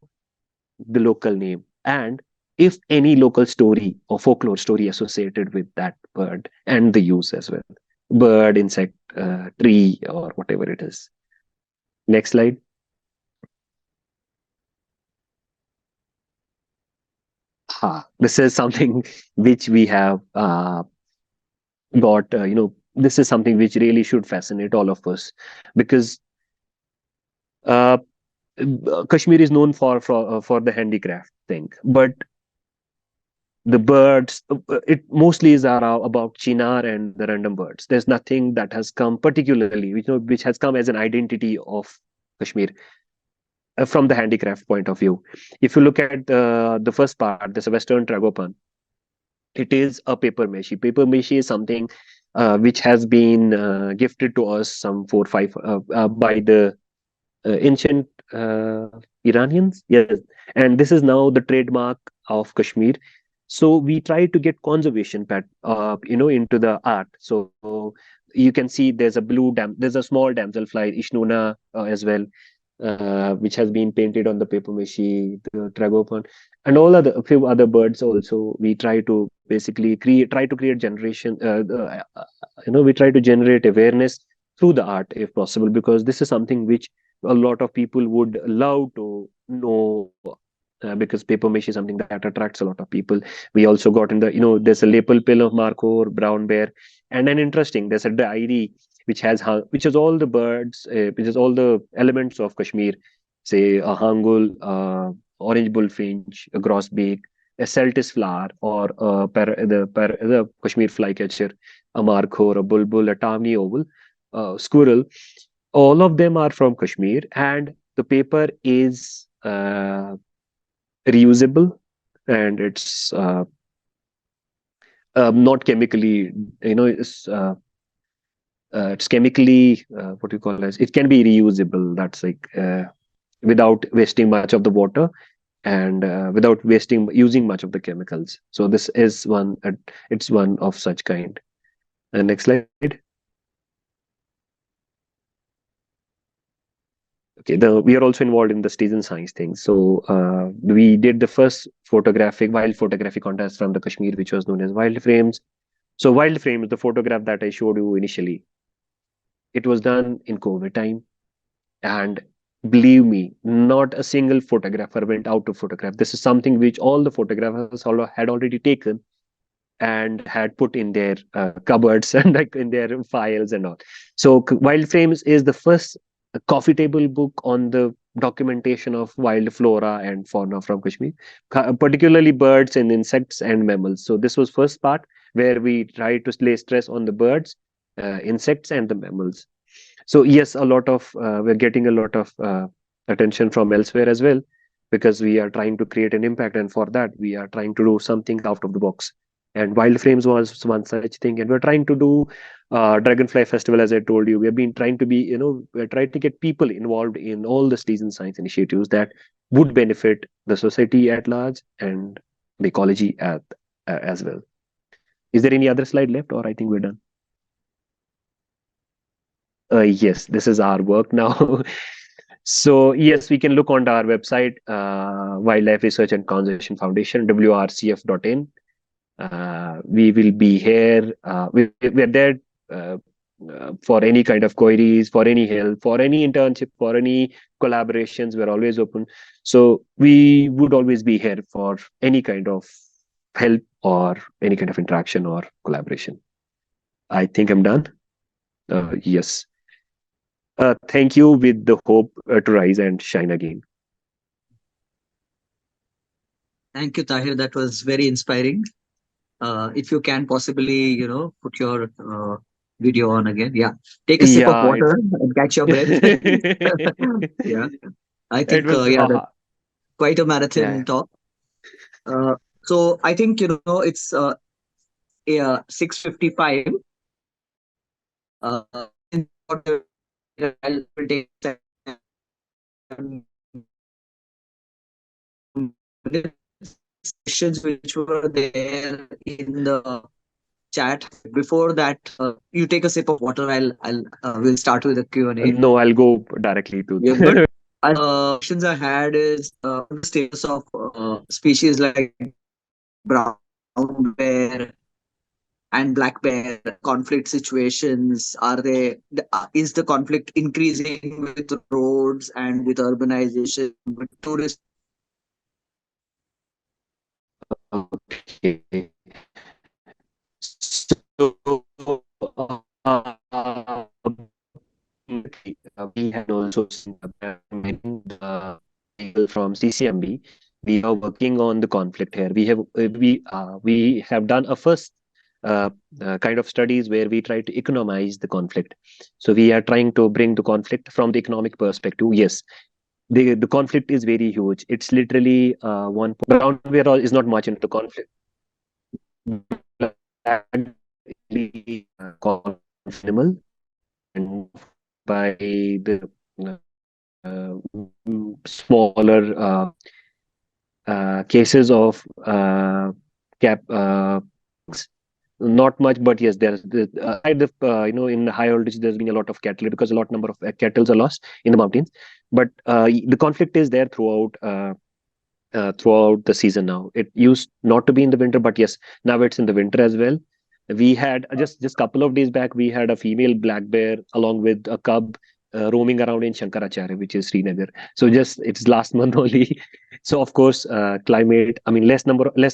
the local name, and if any local story or folklore story associated with that bird and the use as well. Bird, insect, tree, or whatever it is. Next slide. This is something which we have got, this is something which really should fascinate all of us, because uh, Kashmir is known for the handicraft thing, but the birds, it mostly is about chinar and the random birds. There's nothing that has come particularly, which has come as an identity of Kashmir from the handicraft point of view. If you look at the first part, there's a Western Tragopan. It is a paper mache. Paper mache is something which has been gifted to us some 4 5 by the ancient Iranians. Yes, and this is now the trademark of Kashmir. So we try to get conservation into the art. So you can see there's a small damselfly, Ishnuna, as well, which has been painted on the paper mache, the tragopan, and a few other birds also. We try to basically create generation. We try to generate awareness through the art if possible, because this is something which a lot of people would love to know. Because paper mache is something that attracts a lot of people. We also got in there's a lapel pill of Markhor, brown bear, and then interesting, there's a diary which has all the birds, which has all the elements of Kashmir, say a hangul, orange bullfinch, a grosbeak, a celtis flower, or the Kashmir flycatcher, a markhor, a bulbul, a tawny owl, squirrel. All of them are from Kashmir, and the paper is reusable, and not chemically, it's chemically what do you call as it can be reusable. That's like without wasting much of the water, and without wasting using much of the chemicals. So this is it's one of such kind. Next slide. Okay, we are also involved in the citizen science thing. So we did the first wild photography contest from the Kashmir, which was known as Wild Frames. So Wild Frames, the photograph that I showed you initially, it was done in COVID time. And believe me, not a single photographer went out to photograph. This is something which all the photographers had already taken and had put in their cupboards and like in their files and all. So Wild Frames is the first coffee table book on the documentation of wild flora and fauna from Kashmir, particularly birds and insects and mammals. So this was first part where we tried to lay stress on the birds, insects, and the mammals. So yes, we're getting a lot of attention from elsewhere as well, because we are trying to create an impact, and for that we are trying to do something out of the box. And Wild Frames was one such thing, and we're trying to do Dragonfly Festival, as I told you. We have been trying to we're trying to get people involved in all the citizen science initiatives that would benefit the society at large and the ecology as well. Is there any other slide left, or I think we're done? Yes, this is our work now. So yes, we can look on our website, Wildlife Research and Conservation Foundation, wrcf.in. We will be here. We're there for any kind of queries, for any help, for any internship, for any collaborations. We're always open. So we would always be here for any kind of help or any kind of interaction or collaboration. I think I'm done. Yes. Thank you, with the hope to rise and shine again.
Thank you, Tahir. That was very inspiring. If you can possibly, put your video on again. Yeah. Take a sip of
Yeah,
water and catch your breath. Yeah. I
it
think,
was.
yeah, that's quite a
Yeah.
marathon talk. So I think, it's 6:55. I'll take questions which were there in the chat. Before that, you take a sip of water. We'll start with the Q&A.
No, I'll go directly to.
Yeah, good. Questions I had is the status of species like brown bear and black bear conflict situations. Is the conflict increasing with roads and with urbanization, with tourists?
Okay. So, we had also seen the people from CCMB. We are working on the conflict here. We have done a first uh, kind of studies where we try to economize the conflict. So we are trying to bring the conflict from the economic perspective. Yes, the conflict is very huge. It's literally one ground where all is not much into the conflict. Animal and by the uh, smaller cases of cap not much, but yes, there's in the high altitude there's been a lot of cattle because a lot number of cattle are lost in the mountains, but the conflict is there throughout the season now. It used not to be in the winter, but yes, now it's in the winter as well. We had just couple of days back, we had a female black bear along with a cub roaming around in Shankaracharya, which is Srinagar. So just it's last month only. So of course, climate. I mean, less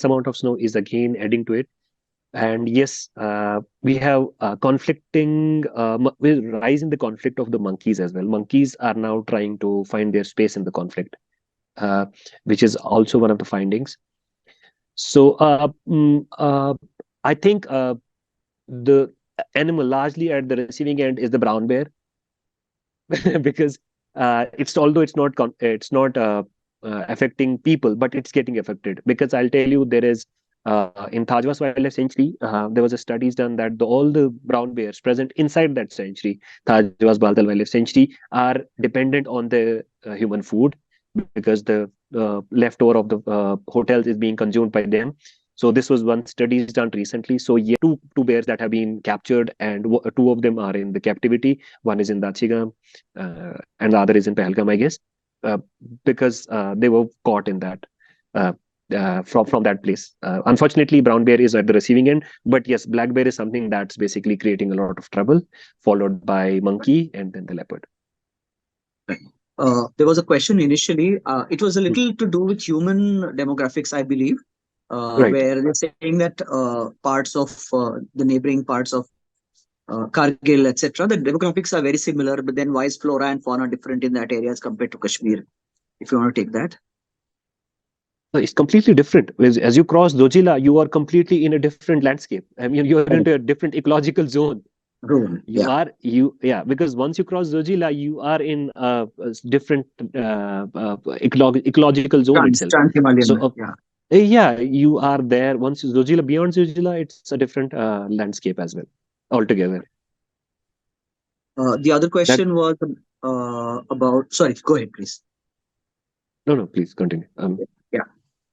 amount of snow is again adding to it. And yes, we have conflicting, with rise in the conflict of the monkeys as well. Monkeys are now trying to find their space in the conflict, uh, which is also one of the findings. So I think the animal largely at the receiving end is the brown bear, because although it's not affecting people, but it's getting affected. Because I'll tell you, there is in Thajwas Wildlife Sanctuary, there was a studies done that all the brown bears present inside that sanctuary, Thajwas Baldal Wildlife Sanctuary, are dependent on the human food, because the leftover of the hotels is being consumed by them. So this was one studies done recently. So yeah, two bears that have been captured, and two of them are in the captivity. One is in Dachigam, and the other is in Pahalgam, I guess, uh, because they were caught in that. From that place. Unfortunately, brown bear is at the receiving end, but yes, black bear is something that's basically creating a lot of trouble, followed by monkey and then the leopard.
There was a question initially. It was a little to do with human demographics, I believe,
Right.
where they're saying that parts of the neighboring parts of Kargil, etc., the demographics are very similar, but then why is flora and fauna different in that area as compared to Kashmir? If you want to take that.
It's completely different. As you cross Zojila, you are completely in a different landscape. I mean, you're
Correct.
into a different ecological zone.
Yeah.
Because once you cross Zojila, you are in a different ecological zone itself.
Trans-Himalayan.
So yeah, you are there. Once Zojila, beyond Zojila, it's a different landscape as well altogether.
The other
That
question was about. Sorry, go ahead, please.
No, please continue.
Yeah.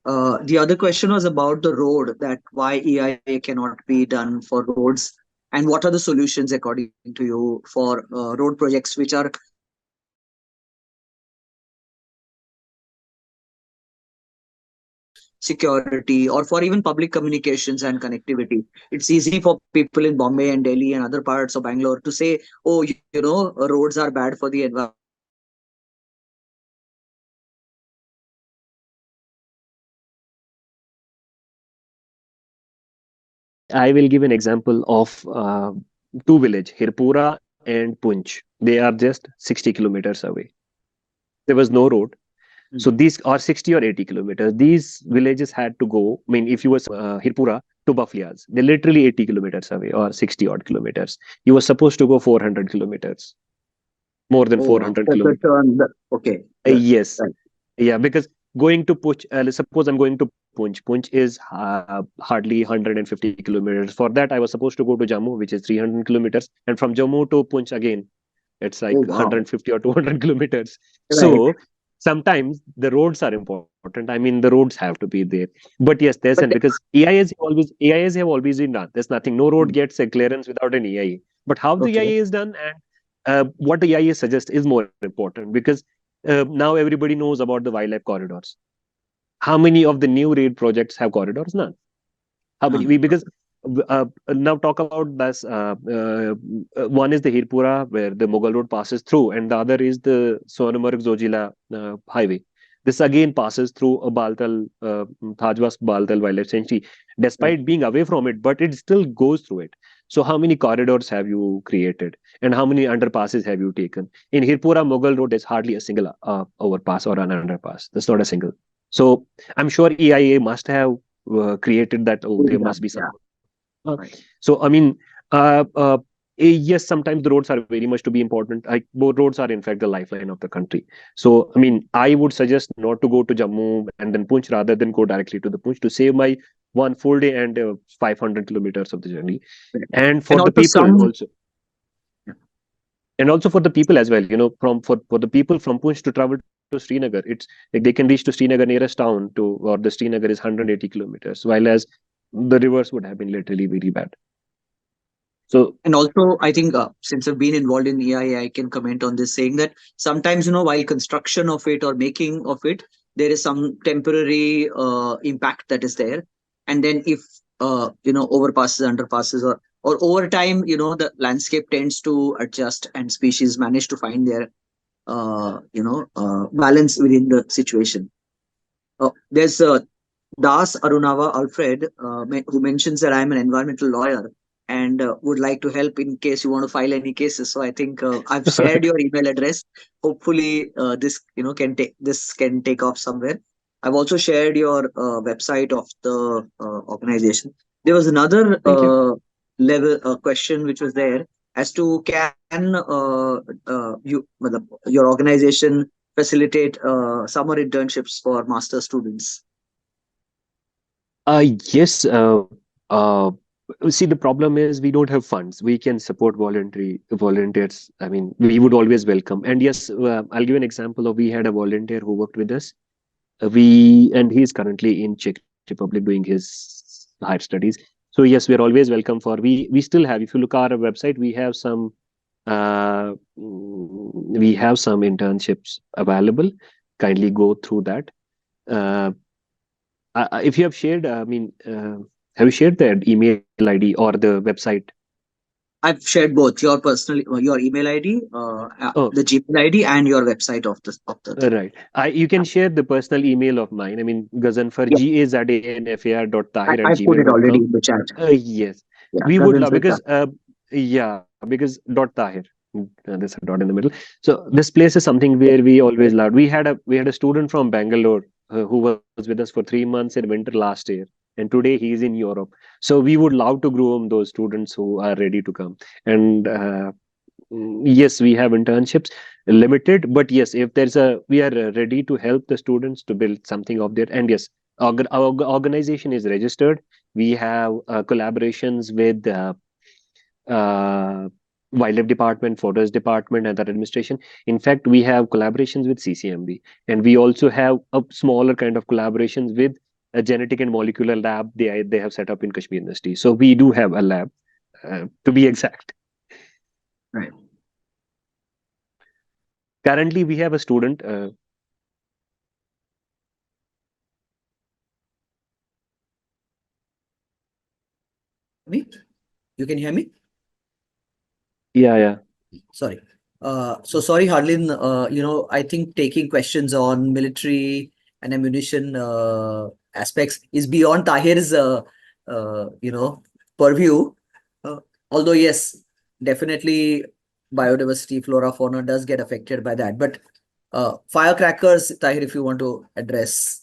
The other question was about the road, that why EIA cannot be done for roads, and what are the solutions according to you for road projects which are security, or for even public communications and connectivity. It's easy for people in Bombay and Delhi and other parts of Bangalore to say, oh, roads are bad for the environment, or roads are bad for the
I will give an example of two village, Hirpura and Punch. They are just 60 kilometers away. There was no road. So these are 60 or 80 kilometers. These villages had to go. I mean, if you were Hirpura to Baflias, they're literally 80 kilometers away or 60 odd kilometers. You were supposed to go 400 kilometers, more than
oh, wow.
400
The
kilometers.
turn, okay,
Yes.
right.
Yeah, because going to Punch, suppose I'm going to Punch. Punch is hardly 150 kilometers. For that, I was supposed to go to Jammu, which is 300 kilometers. And from Jammu to Punch again, it's
Oh,
like
wow.
150 or 200 kilometers.
Right.
So sometimes the roads are important. I mean, the roads have to be there. But yes, there's an
But
because AIS have always been done. There's nothing. No road gets a clearance without an EIA. But how the
okay,
EIA is done and what the EIA suggests is more important because now everybody knows about the wildlife corridors. How many of the new raid projects have corridors? None. How many?
none.
Because now talk about this. One is the Hirpura where the Mughal Road passes through, and the other is the Sonamarg Zojila highway. This again passes through a Baltal, Thajwas Baltal Wildlife Sanctuary,
Right.
despite being away from it, but it still goes through it. So, how many corridors have you created, and how many underpasses have you taken? In Hirpura Mughal Road, there's hardly a single overpass or an underpass. There's not a single. So, I'm sure EIA must have created that. Oh,
Fully
there must
done.
be
Yeah.
some.
Right.
So, I mean, uh, uh, yes, sometimes the roads are very much to be important. Both roads are, in fact, the lifeline of the country. So, I mean, I would suggest not to go to Jammu and then Punch rather than go directly to the Punch to save my one full day and 500 kilometers of the journey.
Right.
And for
And
the
also
people
some,
also, and also for the people as well, for the people from Punch to travel to Srinagar, it's like they can reach to Srinagar nearest town to, or the Srinagar is 180 kilometers, while as the rivers would have been literally very bad. So,
and also I think since I've been involved in EIA, I can comment on this, saying that sometimes while construction of it or making of it, there is some temporary impact that is there, and then if overpasses, underpasses, or over time, the landscape tends to adjust and species manage to find their balance within the situation. There's Das Arunava Alfred, who mentions that I'm an environmental lawyer and would like to help in case you want to file any cases. So I think I've shared your email address. Hopefully, this can take off somewhere. I've also shared your website of the organization. There was another
thank you.
level question which was there as to can your organization facilitate summer internships for master students.
Yes. See, the problem is we don't have funds. We can support voluntary volunteers. I mean, we would always welcome. And yes, I'll give an example of we had a volunteer who worked with us. And he's currently in Czech Republic doing his higher studies. So yes, we're always welcome for we still have. If you look at our website, we have some internships available. Kindly go through that. Uh, if you have shared, have you shared that email ID or the website?
I've shared both your email ID,
Oh,
the Gmail ID, and your website of the thing.
right. You can share the personal email of mine. I mean, Gazanfar,
Yeah,
Gazanfar dot tahir
I
at
put
gmail
it
dot
already
com.
in the chat.
Yes,
Yeah,
we would
Gazan
love
Sarkar.
because yeah, because dot tahir. There's a dot in the middle. So this place is something where we always loved. We had a student from Bangalore who was with us for 3 months in winter last year, and today he is in Europe. So we would love to groom those students who are ready to come. And yes, we have internships limited, but yes, if there's a we are ready to help the students to build something of their. And yes, our organization is registered. We have collaborations with uh, wildlife department, forest department, and that administration. In fact, we have collaborations with CCMB, and we also have a smaller kind of collaborations with a genetic and molecular lab they have set up in Kashmir University. So we do have a lab, to be exact.
Right.
Currently, we have a student.
You can hear me?
Yeah.
Sorry. So sorry, Harlin. I think taking questions on military and ammunition aspects is beyond Tahir's, purview. Uh, Although, yes, definitely biodiversity, flora, fauna does get affected by that. But firecrackers, Tahir, if you want to address.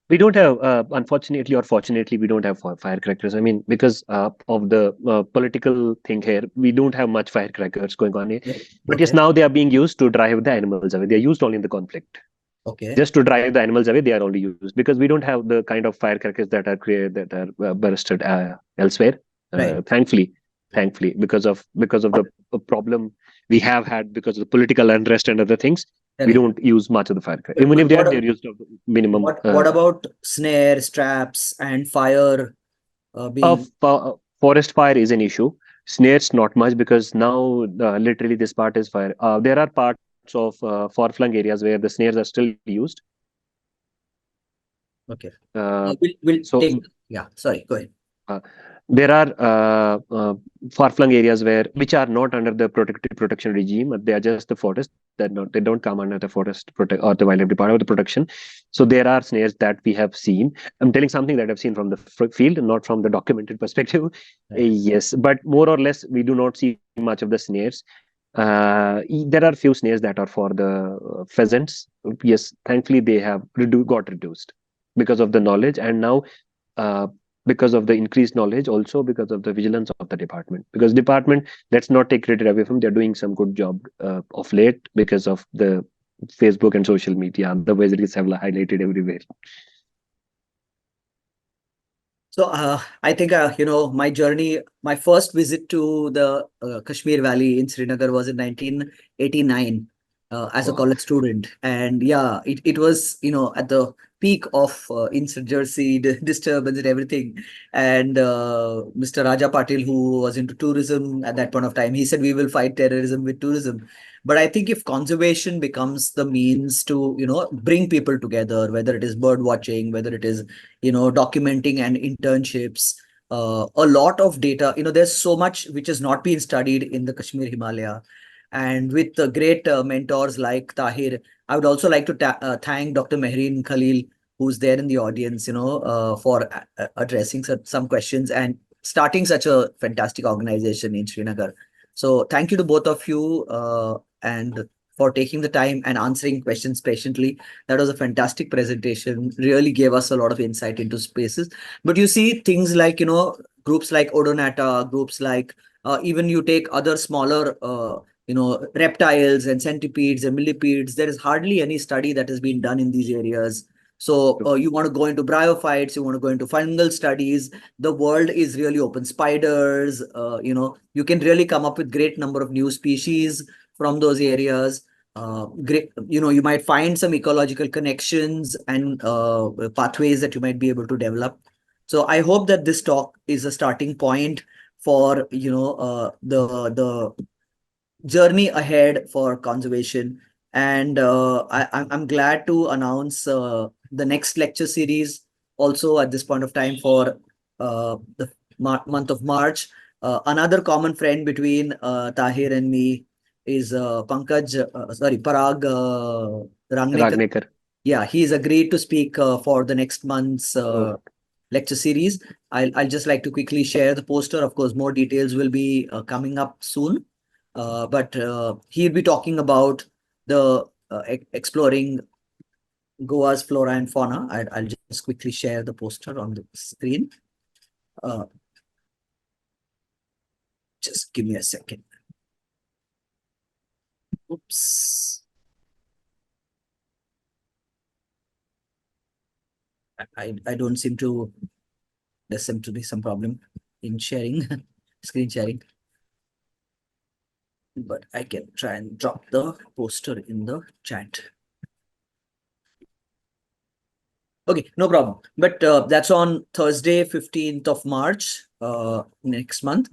We don't have, unfortunately or fortunately, we don't have firecrackers. I mean, because of the political thing here, we don't have much firecrackers going on here.
Yeah.
But yes,
Okay.
now they are being used to drive the animals away. They are used only in the conflict.
Okay.
Just to drive the animals away, they are only used because we don't have the kind of firecrackers that are created, that are bursted elsewhere.
Right.
Thankfully, because of the problem we have had because of the political unrest and other things, we
Correct.
don't use much of the firecracker.
But,
Even if
but
they're used of the minimum.
what about snares, traps, and fire being
Forest fire is an issue. Snares, not much because now literally this part is fire. There are parts of far-flung areas where the snares are still used.
okay?
Uh,
We'll
so
take. Yeah. Sorry. Go ahead.
uh, there are far-flung areas which are not under the protected protection regime. They are just the forest. They don't come under the forest protect or the wildlife department of the protection. So there are snares that we have seen. I'm telling something that I've seen from the field, not from the documented perspective.
Right.
Yes, but more or less we do not see much of the snares. There are few snares that are for the pheasants. Yes, thankfully they have got reduced because of the knowledge, and now uh, because of the increased knowledge, also because of the vigilance of the department. Because department, let's not take credit away from, they're doing some good job of late because of the Facebook and social media. Otherwise, it is highlighted everywhere.
So I think my journey, my first visit to the Kashmir Valley in Srinagar was in 1989 as a
Wow.
college student, and yeah, it was at the peak of insurgency, disturbance, and everything. And Mr. Raja Patil, who was into tourism at that point of time, he said we will fight terrorism with tourism. But I think if conservation becomes the means to bring people together, whether it is bird watching, whether it is documenting and internships, a lot of data, there's so much which has not been studied in the Kashmir Himalaya. And with the great mentors like Tahir, I would also like to thank Dr. Mehreen Khalil, who's there in the audience, for addressing some questions and starting such a fantastic organization in Srinagar. So thank you to both of you, and for taking the time and answering questions patiently. That was a fantastic presentation, really gave us a lot of insight into spaces. But you see things like, groups like Odonata, groups like even you take other smaller, reptiles and centipedes and millipedes, there is hardly any study that has been done in these areas. So you want to go into bryophytes, you want to go into fungal studies, the world is really open. Spiders, you can really come up with great number of new species from those areas. Great, you might find some ecological connections and pathways that you might be able to develop. So I hope that this talk is a starting point for the journey ahead for conservation. And I'm glad to announce the next lecture series also at this point of time for the month of March. Another common friend between Tahir and me is Parag Rangnekar.
Ragnekar.
Yeah, he's agreed to speak for the next month's
Oh,
lecture series. I'll just like to quickly share the poster. Of course, more details will be coming up soon. But he'll be talking about the exploring Goa's flora and fauna. I'll just quickly share the poster on the screen. Uh, just give me a second. Oops. I don't seem to, there seems to be some problem in sharing, screen sharing. But I can try and drop the poster in the chat. Okay, no problem. But that's on Thursday, 15th of March, next month.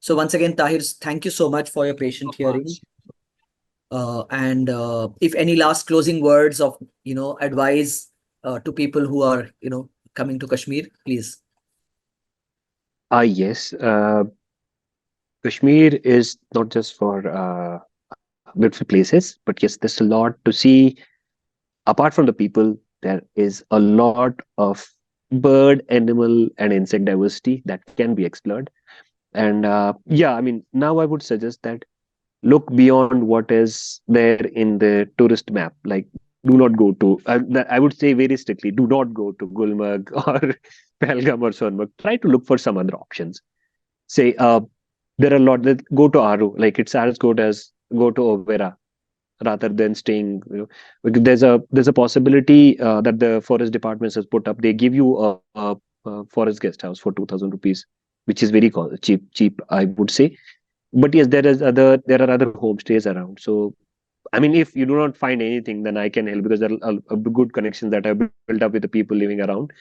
So once again, Tahir, thank you so much for your patient hearing. And if any last closing words of, advice to people who are, coming to Kashmir, please.
Yes. Kashmir is not just for beautiful places, but yes, there's a lot to see. Apart from the people, there is a lot of bird, animal, and insect diversity that can be explored. And yeah, I mean, now I would suggest that look beyond what is there in the tourist map. Like, do not go to, I would say very strictly, do not go to Gulmarg or Pahalgam or Sonmarg. Try to look for some other options. Say, there are a lot that go to Aru, like it's as good as go to Overa rather than staying, because there's a possibility that the forest departments has put up. They give you a forest guest house for 2,000 rupees, which is very cheap, I would say. But yes, there are other homestays around. So I mean, if you do not find anything, then I can help because there are good connections that I've built up with the people living around.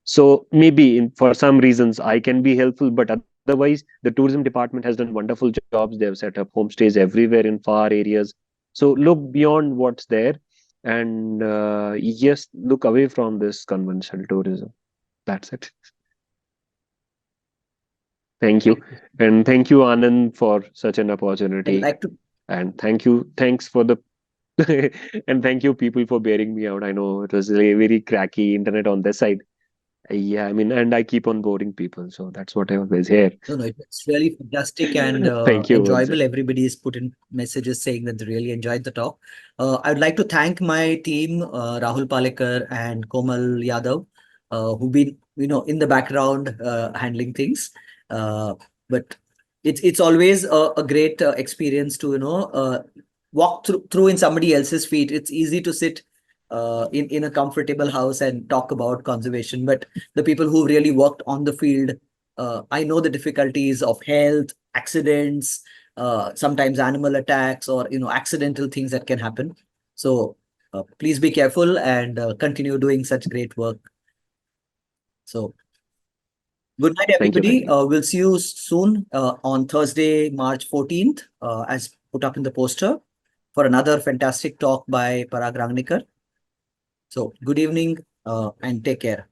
So maybe for some reasons I can be helpful, but otherwise the tourism department has done wonderful jobs. They have set up homestays everywhere in far areas. So look beyond what's there, and yes, look away from this conventional tourism. That's it. Thank you,
Thank you.
and thank you, Anand, for such an
I'd
opportunity,
like to
and thanks for the and thank you people for bearing me out. I know it was a very cracky internet on this side. Yeah, I mean, and I keep on boring people, so that's what I always hear.
No, no, it's really fantastic and
Thank you once
enjoyable.
again.
Everybody's put in messages saying that they really enjoyed the talk. I'd like to thank my team, Rahul Palekar and Komal Yadav, who've been, in the background handling things. But it's always a great experience to, walk through in somebody else's feet. It's easy to sit in a comfortable house and talk about conservation, but the people who really worked on the field, I know the difficulties of health, accidents, sometimes animal attacks or accidental things that can happen. So please be careful and continue doing such great work. So good night,
Thank you,
everybody.
thank you.
We'll see you soon on Thursday, March 14th, as put up in the poster, for another fantastic talk by Parag Rangnekar. So good evening and take care.